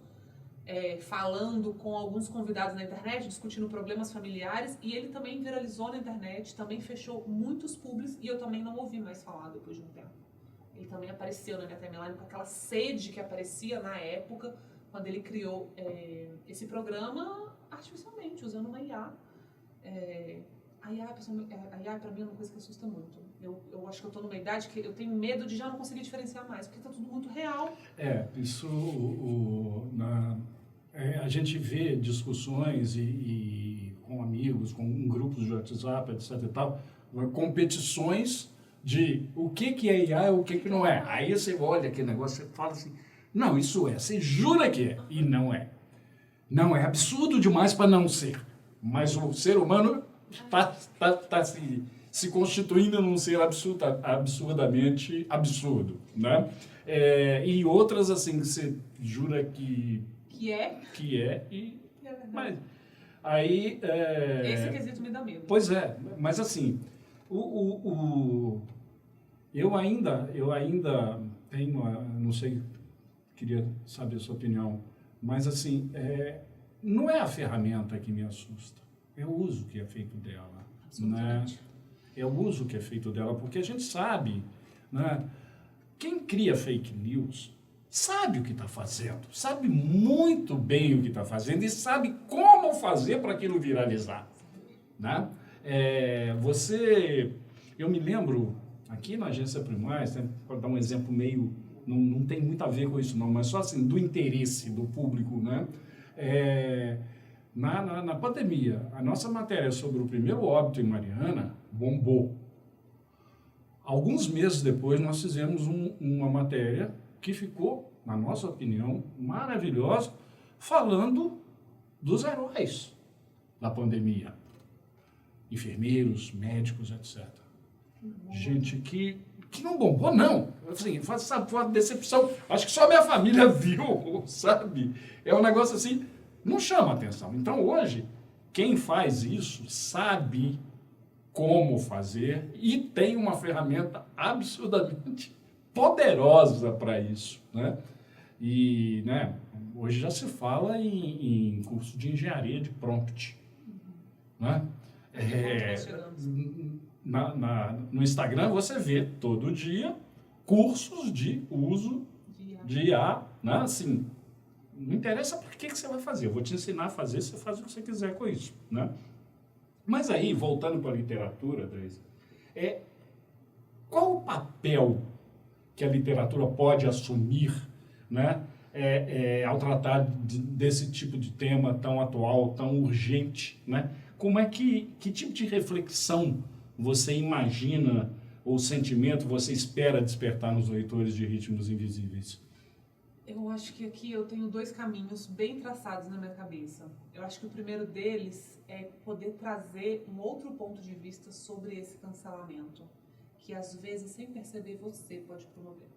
falando com alguns convidados na internet, discutindo problemas familiares, e ele também viralizou na internet, também fechou muitos públicos, e eu também não ouvi mais falar depois de um tempo. Ele também apareceu na minha timeline com aquela sede que aparecia na época, quando ele criou esse programa artificialmente, usando uma IA. A IA, pra mim, é uma coisa que assusta muito. Eu acho que eu tô numa idade que eu tenho medo de já não conseguir diferenciar mais, porque tá tudo muito real. Isso a gente vê discussões e com amigos, com grupos de WhatsApp, etc e tal, competições de o que é IA e o que não é. Aí você olha aquele negócio e fala assim, não, isso é, você jura que é, e não é. Não, é absurdo demais para não ser. Mas o ser humano está se constituindo num ser absurdamente absurdo, né? E outras, assim, que você jura que é e... É verdade. Mas, aí... Esse quesito me dá medo. Pois é, mas assim, eu ainda tenho, não sei, queria saber a sua opinião, mas assim, não é a ferramenta que me assusta, é o uso que é feito dela. Né? É o uso que é feito dela, porque a gente sabe, né? Quem cria fake news sabe o que está fazendo, sabe muito bem o que está fazendo e sabe como fazer para aquilo viralizar. Né? Eu me lembro, aqui na Agência Primaz, né, para dar um exemplo meio, não tem muito a ver com isso não, mas só assim, do interesse do público, né? Na pandemia, a nossa matéria sobre o primeiro óbito em Mariana bombou. Alguns meses depois, nós fizemos uma matéria que ficou, na nossa opinião, maravilhosa, falando dos heróis da pandemia. Enfermeiros, médicos, etc. Gente que não bombou, não. Assim, sabe, foi uma decepção. Acho que só a minha família viu, sabe? É um negócio assim, não chama atenção. Então, hoje, quem faz isso sabe como fazer e tem uma ferramenta absurdamente poderosa para isso, né? E, né, hoje já se fala em curso de engenharia de prompt, né? No Instagram você vê todo dia cursos de uso de IA, né? Assim, não interessa para que você vai fazer, eu vou te ensinar a fazer, você faz o que você quiser com isso, né? Mas aí, voltando para a literatura, Deise, qual o papel que a literatura pode assumir, né, ao tratar desse tipo de tema tão atual, tão urgente, né? Como é que tipo de reflexão você imagina, ou sentimento você espera despertar nos leitores de Ritmos Invisíveis? Eu acho que aqui eu tenho 2 caminhos bem traçados na minha cabeça. Eu acho que o primeiro deles é poder trazer um outro ponto de vista sobre esse cancelamento, que às vezes, sem perceber, você pode promover.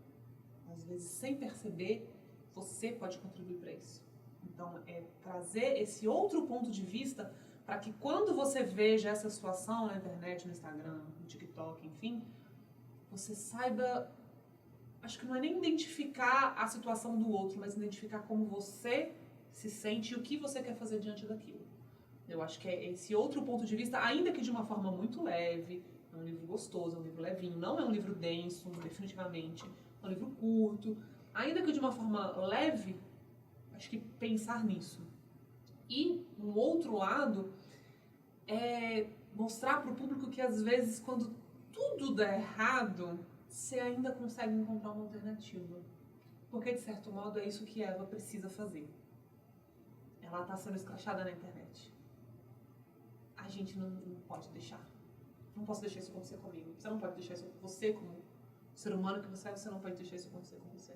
Às vezes, sem perceber, você pode contribuir para isso. Então, é trazer esse outro ponto de vista para que quando você veja essa situação na internet, no Instagram, no TikTok, enfim, você saiba... Acho que não é nem identificar a situação do outro, mas identificar como você se sente e o que você quer fazer diante daquilo. Eu acho que é esse outro ponto de vista, ainda que de uma forma muito leve. É um livro gostoso, é um livro levinho, não é um livro denso, definitivamente. É um livro curto. Ainda que de uma forma leve, acho que pensar nisso. E, um outro lado, é mostrar para o público que, às vezes, quando tudo dá errado, você ainda consegue encontrar uma alternativa. Porque, de certo modo, é isso que Eva precisa fazer. Ela está sendo escrachada na internet. A gente não pode deixar. Não posso deixar isso acontecer comigo. Você não pode deixar isso com você, como ser humano que você não pode deixar isso acontecer com você.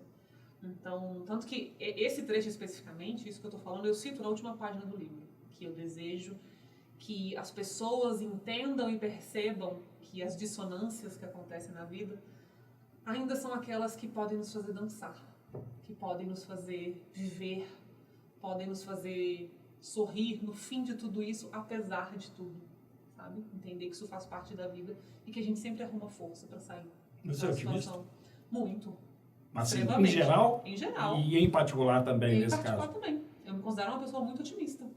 Então, tanto que esse trecho especificamente, isso que eu estou falando, eu cito na última página do livro, que eu desejo que as pessoas entendam e percebam que as dissonâncias que acontecem na vida ainda são aquelas que podem nos fazer dançar, que podem nos fazer viver, podem nos fazer sorrir no fim de tudo isso, apesar de tudo, sabe? Entender que isso faz parte da vida e que a gente sempre arruma força para sair Você é otimista? Muito. Mas, assim, em geral? Em geral. E em particular também, nesse caso? Em particular também. Eu me considero uma pessoa muito otimista.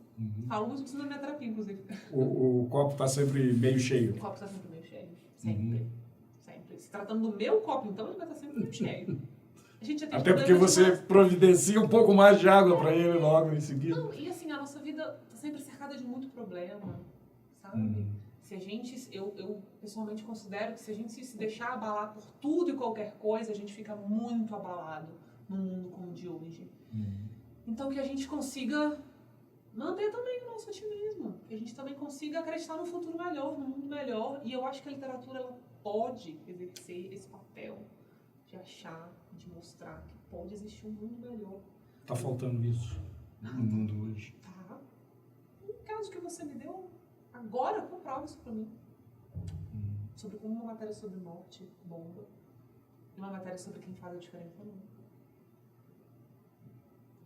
Falo muito disso na minha terapia, inclusive. O copo está sempre meio cheio. O copo está sempre meio cheio. Sempre. Sempre. Se tratando do meu copo, então, ele vai estar sempre meio cheio. A gente já tem Até porque você providencia um pouco mais de água para ele logo em seguida. Não, e assim, a nossa vida está sempre cercada de muito problema, sabe? Se a gente, eu pessoalmente considero que se a gente se deixar abalar por tudo e qualquer coisa, a gente fica muito abalado num mundo como o de hoje. Então, que a gente consiga manter também o nosso otimismo, que a gente também consiga acreditar no futuro melhor, no mundo melhor. E eu acho que a literatura ela pode exercer esse papel de achar, de mostrar que pode existir um mundo melhor. Tá faltando isso no mundo hoje. Tá. No caso que você me deu, agora comprova isso pra mim. Sobre como uma matéria sobre morte, bomba, e uma matéria sobre quem faz a diferença no mundo.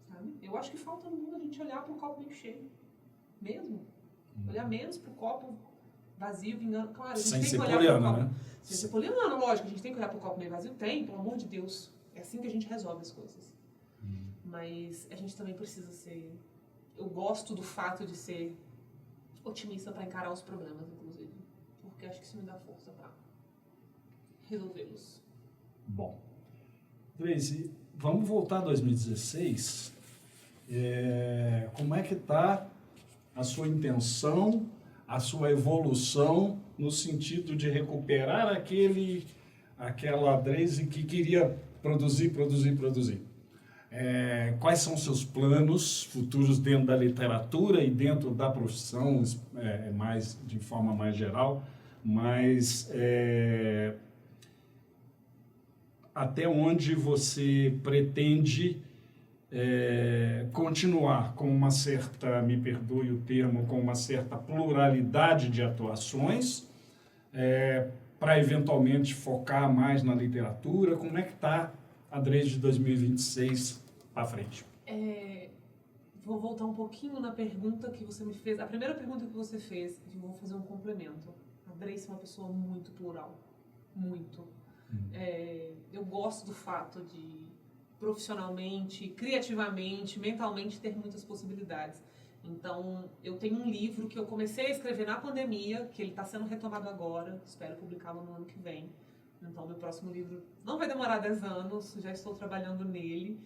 Sabe? Eu acho que falta no mundo a gente olhar pro copo meio cheio. Mesmo. Olhar menos pro copo vazio, vingando. Claro, a gente sem tem ser que olhar poliana, pro copo. né? Sem ser poliana, lógico. A gente tem que olhar pro copo meio vazio? Tem, pelo amor de Deus. É assim que a gente resolve as coisas. Mas a gente também precisa ser... Eu gosto do fato de ser otimista para encarar os problemas, inclusive. Porque acho que isso me dá força para resolvê-los. Bom, Tracy, vamos voltar a 2016. Como é que está a sua intenção, a sua evolução no sentido de recuperar aquela Tracy que queria produzir? Quais são os seus planos futuros dentro da literatura e dentro da profissão, de forma mais geral, mas até onde você pretende continuar com uma certa, me perdoe o termo, com uma certa pluralidade de atuações, para eventualmente focar mais na literatura? Como é que está a Tracy de 2026 para frente? Vou voltar um pouquinho na pergunta que você me fez. A primeira pergunta que você fez, vou fazer um complemento. A Tracy é uma pessoa muito plural. Muito. Eu gosto do fato de, profissionalmente, criativamente, mentalmente, ter muitas possibilidades. Então, eu tenho um livro que eu comecei a escrever na pandemia, que ele está sendo retomado agora, espero publicá-lo no ano que vem. Então, meu próximo livro não vai demorar 10 anos, já estou trabalhando nele.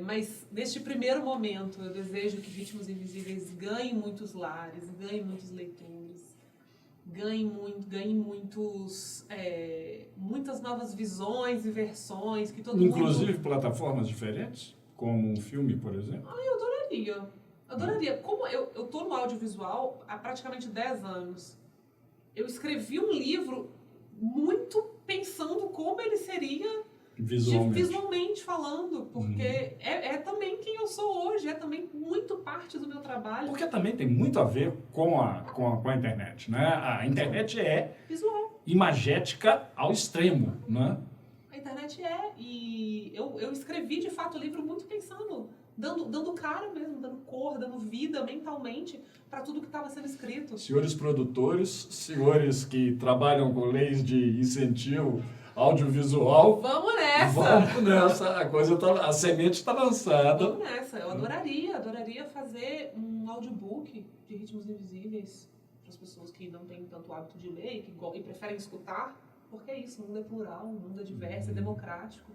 Mas, neste primeiro momento, eu desejo que Ritmos Invisíveis ganhe muitos lares, ganhe muitos leitores, ganhe muitas novas visões e versões, que todo Inclusive plataformas diferentes, como um filme, por exemplo? Eu adoraria. Como eu estou no audiovisual há praticamente 10 anos, eu escrevi um livro muito pensando como ele seria visualmente falando, porque é também quem eu sou hoje, é também muito parte do meu trabalho. Porque também tem muito a ver com a internet, né? A internet é Visual. imagética ao extremo, né? A internet e eu escrevi de fato o livro muito pensando, dando cara mesmo, dando cor, dando vida mentalmente para tudo que estava sendo escrito. Senhores produtores, senhores que trabalham com leis de incentivo audiovisual, Vamos nessa! vamos nessa, a semente está lançada. Vamos nessa, eu adoraria fazer um audiobook de Ritmos Invisíveis para as pessoas que não têm tanto hábito de ler e preferem escutar, porque é isso, o mundo é plural, o mundo é diverso, é democrático.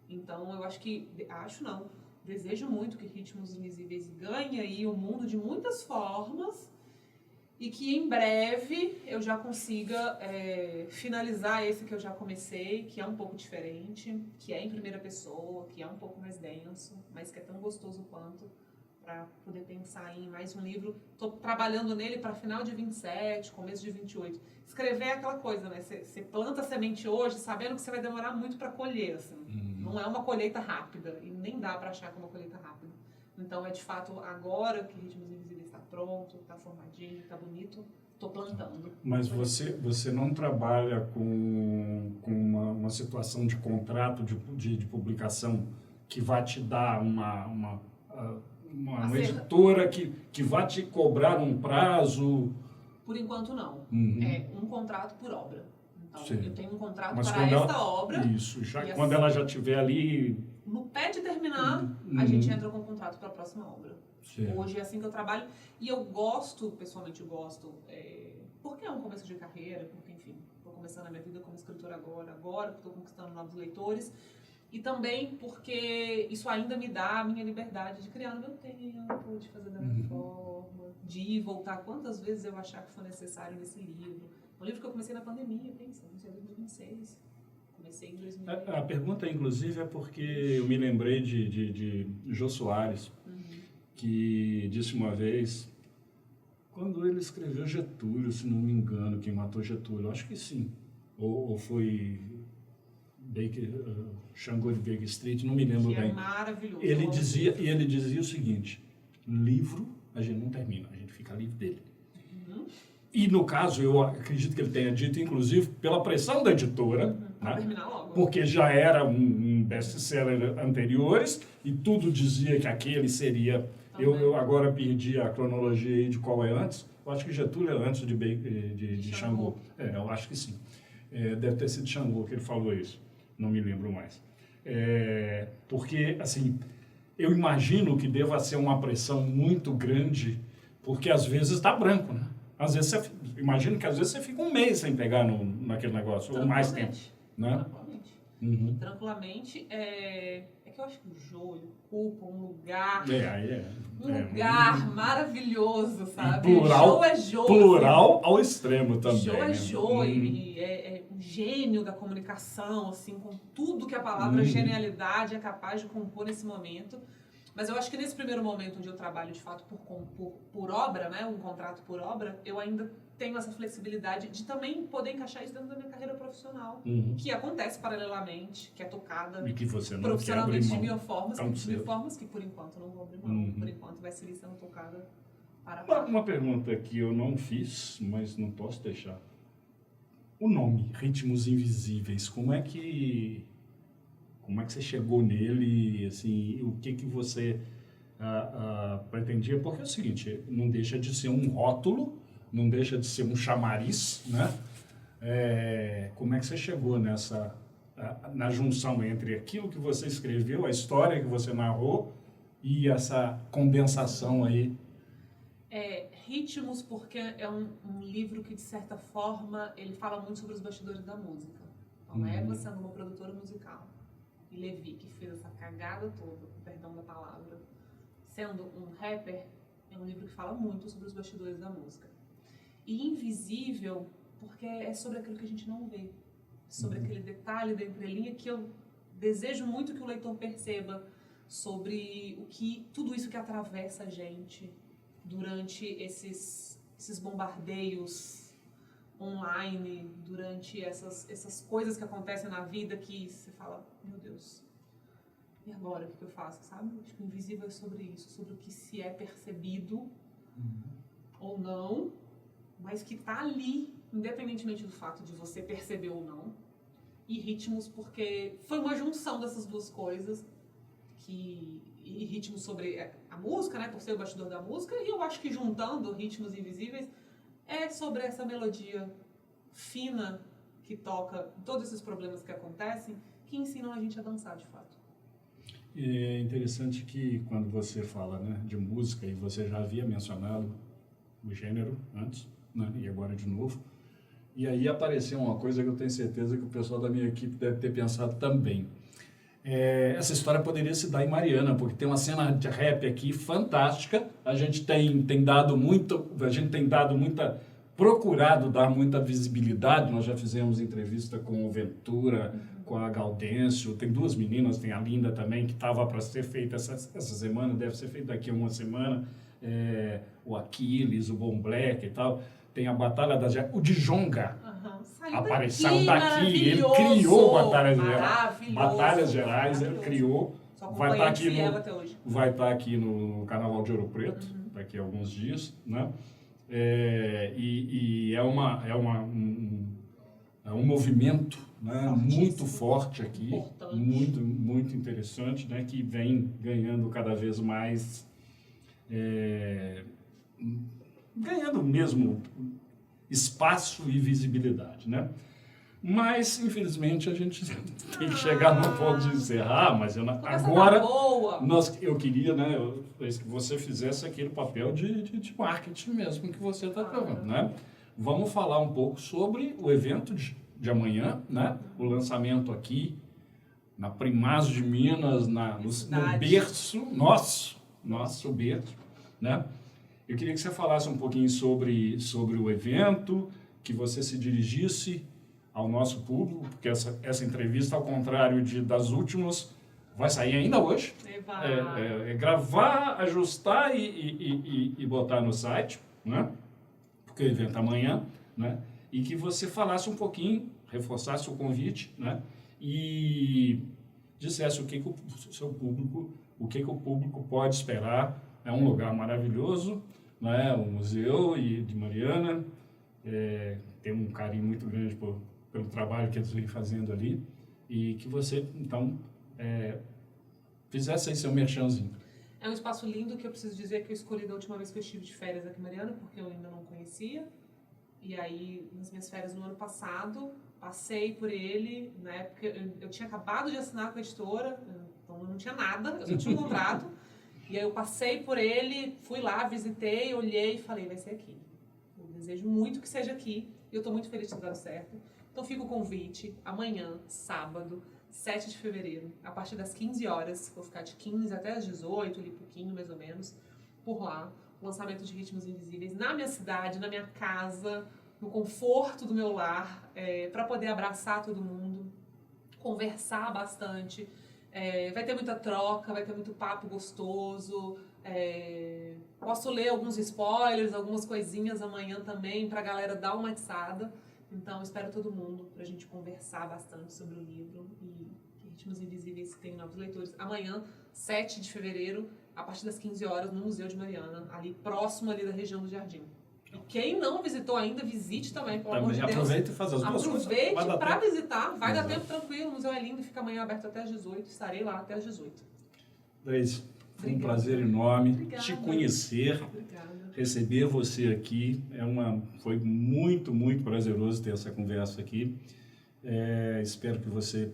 Então eu desejo muito que Ritmos Invisíveis ganhe aí o mundo de muitas formas e que em breve eu já consiga finalizar esse que eu já comecei, que é um pouco diferente, que é em primeira pessoa, que é um pouco mais denso, mas que é tão gostoso quanto, para poder pensar em mais um livro. Estou trabalhando nele para final de 27, começo de 28. Escrever é aquela coisa, né? Você planta a semente hoje sabendo que você vai demorar muito para colher, assim. Não é uma colheita rápida, e nem dá para achar que é uma colheita rápida. Então é de fato agora que Ritmos Invisíveis está pronto, está formadinho, está bonito, estou plantando. Mas você não trabalha com uma situação de contrato de publicação que vai te dar uma editora que vai te cobrar um prazo? Por enquanto não. É um contrato por obra. Então eu tenho um contrato para esta obra. Isso, quando ela já estiver ali... No pé de terminar, a gente entra com o contrato para a próxima obra. Sim. Hoje é assim que eu trabalho. E eu gosto, pessoalmente eu gosto, porque é um começo de carreira, porque, enfim, estou começando a minha vida como escritora agora que estou conquistando novos leitores. E também porque isso ainda me dá a minha liberdade de criar no meu tempo, de fazer da minha forma, de voltar quantas vezes eu achar que for necessário nesse livro. Um livro que eu comecei na pandemia, comecei em 2026. Comecei em 2020. A pergunta, inclusive, é porque eu me lembrei de Jô Soares, que disse uma vez, quando ele escreveu Getúlio, se não me engano, quem matou Getúlio, acho que sim, ou foi Xangô de Baker Street, não me lembro bem. É maravilhoso. Ele dizia o seguinte, livro a gente não termina, a gente fica livre dele. E no caso, eu acredito que ele tenha dito, inclusive, pela pressão da editora, Para terminar logo. porque já era um best-seller anteriores e tudo dizia que aquele seria... Eu agora perdi a cronologia aí de qual é antes. Eu acho que Getúlio é antes de Xangô. Eu acho que sim. Deve ter sido Xangô que ele falou isso. Não me lembro mais. Porque, assim, eu imagino que deva ser uma pressão muito grande, porque às vezes está branco, né? Às vezes imagino que às vezes você fica um mês sem pegar naquele negócio, ou mais tempo, né? Tranquilamente. É que eu acho que o Jô ocupa um lugar... Um lugar maravilhoso, sabe? Plural, Jô é Jô. Plural ao extremo também. Jô é Jô, e é um gênio da comunicação, assim, com tudo que a palavra genialidade é capaz de compor nesse momento. Mas eu acho que nesse primeiro momento onde eu trabalho, de fato, por obra, né, um contrato por obra, eu ainda tenho essa flexibilidade de também poder encaixar isso dentro da minha carreira profissional, que acontece paralelamente, que é tocada e que você não profissionalmente de mil formas que por enquanto não vou abrir mão, por enquanto vai ser sendo tocada para uma pergunta que eu não fiz, mas não posso deixar. O nome, Ritmos Invisíveis, como é que você chegou nele, assim, o que você pretendia? Porque é o seguinte, não deixa de ser um rótulo, não deixa de ser um chamariz, né? Como é que você chegou na junção entre aquilo que você escreveu, a história que você narrou e essa condensação aí? Ritmos, porque é um livro que, de certa forma, ele fala muito sobre os bastidores da música. Então, Égua sendo uma produtora musical, e Levi, que fez essa cagada toda, com perdão da palavra, sendo um rapper, é um livro que fala muito sobre os bastidores da música. E Invisível, porque é sobre aquilo que a gente não vê, sobre aquele detalhe da entrelinha que eu desejo muito que o leitor perceba, sobre tudo isso que atravessa a gente durante esses bombardeios online, durante essas coisas que acontecem na vida que você fala, meu Deus, e agora o que eu faço, sabe? Acho que o Invisível é sobre isso, sobre o que se é percebido ou não, mas que tá ali, independentemente do fato de você perceber ou não. E Ritmos, porque foi uma junção dessas duas coisas, e Ritmos sobre a música, né, por ser o bastidor da música, e eu acho que juntando Ritmos Invisíveis é sobre essa melodia fina que toca todos esses problemas que acontecem, que ensinam a gente a dançar de fato. E é interessante que quando você fala, né, de música, e você já havia mencionado o gênero antes, né, e agora de novo, e aí apareceu uma coisa que eu tenho certeza que o pessoal da minha equipe deve ter pensado também. Essa história poderia se dar em Mariana, porque tem uma cena de rap aqui fantástica. A gente tem dado muita, procurado dar muita visibilidade. Nós já fizemos entrevista com o Ventura, com a Gaudêncio. Tem duas meninas, tem a Linda também, que estava para ser feita essa semana, deve ser feita daqui a uma semana. O Aquiles, o Bom Black e tal. Tem a Batalha da o Djonga. Saiu daqui, ele criou Batalhas Gerais, ele criou, vai estar aqui no Carnaval de Ouro Preto, daqui a alguns dias, né? E é um movimento, né, muito forte aqui, muito, muito interessante, né, que vem ganhando cada vez mais, ganhando mesmo espaço e visibilidade, né? Mas, infelizmente, a gente tem que chegar no ponto de encerrar, mas agora eu queria, né, que você fizesse aquele papel de marketing mesmo que você está fazendo, né? Vamos falar um pouco sobre o evento de amanhã, né? O lançamento aqui na Primaz de Minas, no berço, nosso berço, né? Eu queria que você falasse um pouquinho sobre o evento, que você se dirigisse ao nosso público, porque essa entrevista, ao contrário das últimas, vai sair ainda hoje. Gravar, ajustar e botar no site, né? Porque o evento é amanhã, né? E que você falasse um pouquinho, reforçasse o convite, né? E dissesse o que o público pode esperar. É um lugar maravilhoso, né? O museu de Mariana tem um carinho muito grande pelo trabalho que eles vêm fazendo ali, e que você, então, fizesse aí seu merchanzinho. É um espaço lindo que eu preciso dizer que eu escolhi da última vez que eu estive de férias aqui em Mariana, porque eu ainda não conhecia. E aí, nas minhas férias no ano passado, passei por ele, na época eu tinha acabado de assinar com a editora, então eu não tinha nada, eu só tinha um contrato. E aí eu passei por ele, fui lá, visitei, olhei e falei, vai ser aqui. Eu desejo muito que seja aqui, e eu estou muito feliz de ter dado certo. Então fica o convite, amanhã, sábado, 7 de fevereiro, a partir das 15 horas, vou ficar de 15 até as 18, ali pouquinho mais ou menos, por lá, o lançamento de Ritmos Invisíveis na minha cidade, na minha casa, no conforto do meu lar, para poder abraçar todo mundo, conversar bastante. Vai ter muita troca, vai ter muito papo gostoso. Posso ler alguns spoilers, algumas coisinhas amanhã também, pra galera dar uma atiçada. Então, espero todo mundo pra gente conversar bastante sobre o livro e que Ritmos Invisíveis tem novos leitores. Amanhã, 7 de fevereiro, a partir das 15 horas, no Museu de Mariana, ali próximo ali da região do Jardim. E quem não visitou ainda, visite também, pelo amor de Deus. Aproveite e faz as duas coisas. Aproveite para visitar, vai dar tempo tranquilo, o museu é lindo, fica amanhã aberto até às 18, estarei lá até às 18. Deise, foi um prazer enorme te conhecer, Obrigada. Receber você aqui. Foi muito, muito prazeroso ter essa conversa aqui. Espero que você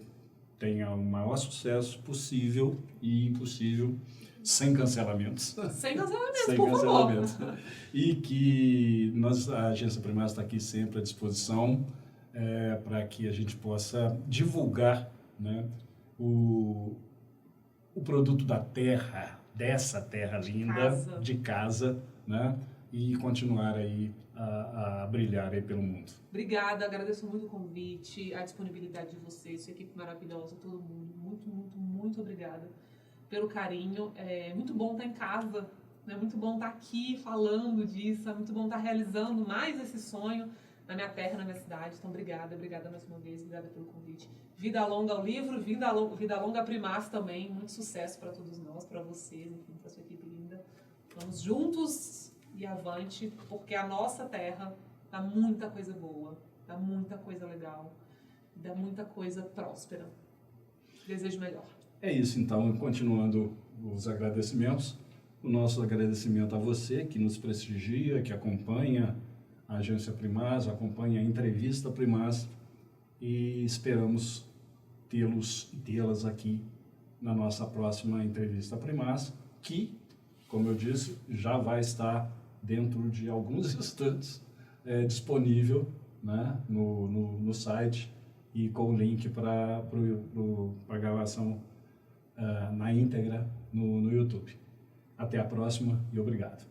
tenha o maior sucesso possível e impossível, sem cancelamentos. Sem cancelamentos, Sem por cancelamentos. favor. E que a Agência Primaz está aqui sempre à disposição para que a gente possa divulgar, né, o produto da terra, dessa terra linda, de casa, né, e continuar aí a brilhar aí pelo mundo. Obrigada, agradeço muito o convite, a disponibilidade de vocês, sua equipe maravilhosa, todo mundo. Muito, muito, muito obrigada pelo carinho. É muito bom estar em casa, é muito bom estar aqui falando disso, é muito bom estar realizando mais esse sonho, na minha terra, na minha cidade. Então, obrigada mais uma vez, obrigada pelo convite. Vida longa ao livro, vida longa a Primaz também. Muito sucesso para todos nós, para vocês, enfim, para sua equipe linda. Vamos juntos e avante, porque a nossa terra dá muita coisa boa, dá muita coisa legal, dá muita coisa próspera. Desejo melhor. É isso, então, continuando os agradecimentos. O nosso agradecimento a você que nos prestigia, que acompanha a Agência Primaz, acompanha a Entrevista Primaz, e esperamos tê-los e tê-las aqui na nossa próxima Entrevista Primaz, que, como eu disse, já vai estar dentro de alguns instantes disponível, né, no site e com o link para a gravação na íntegra no YouTube. Até a próxima e obrigado.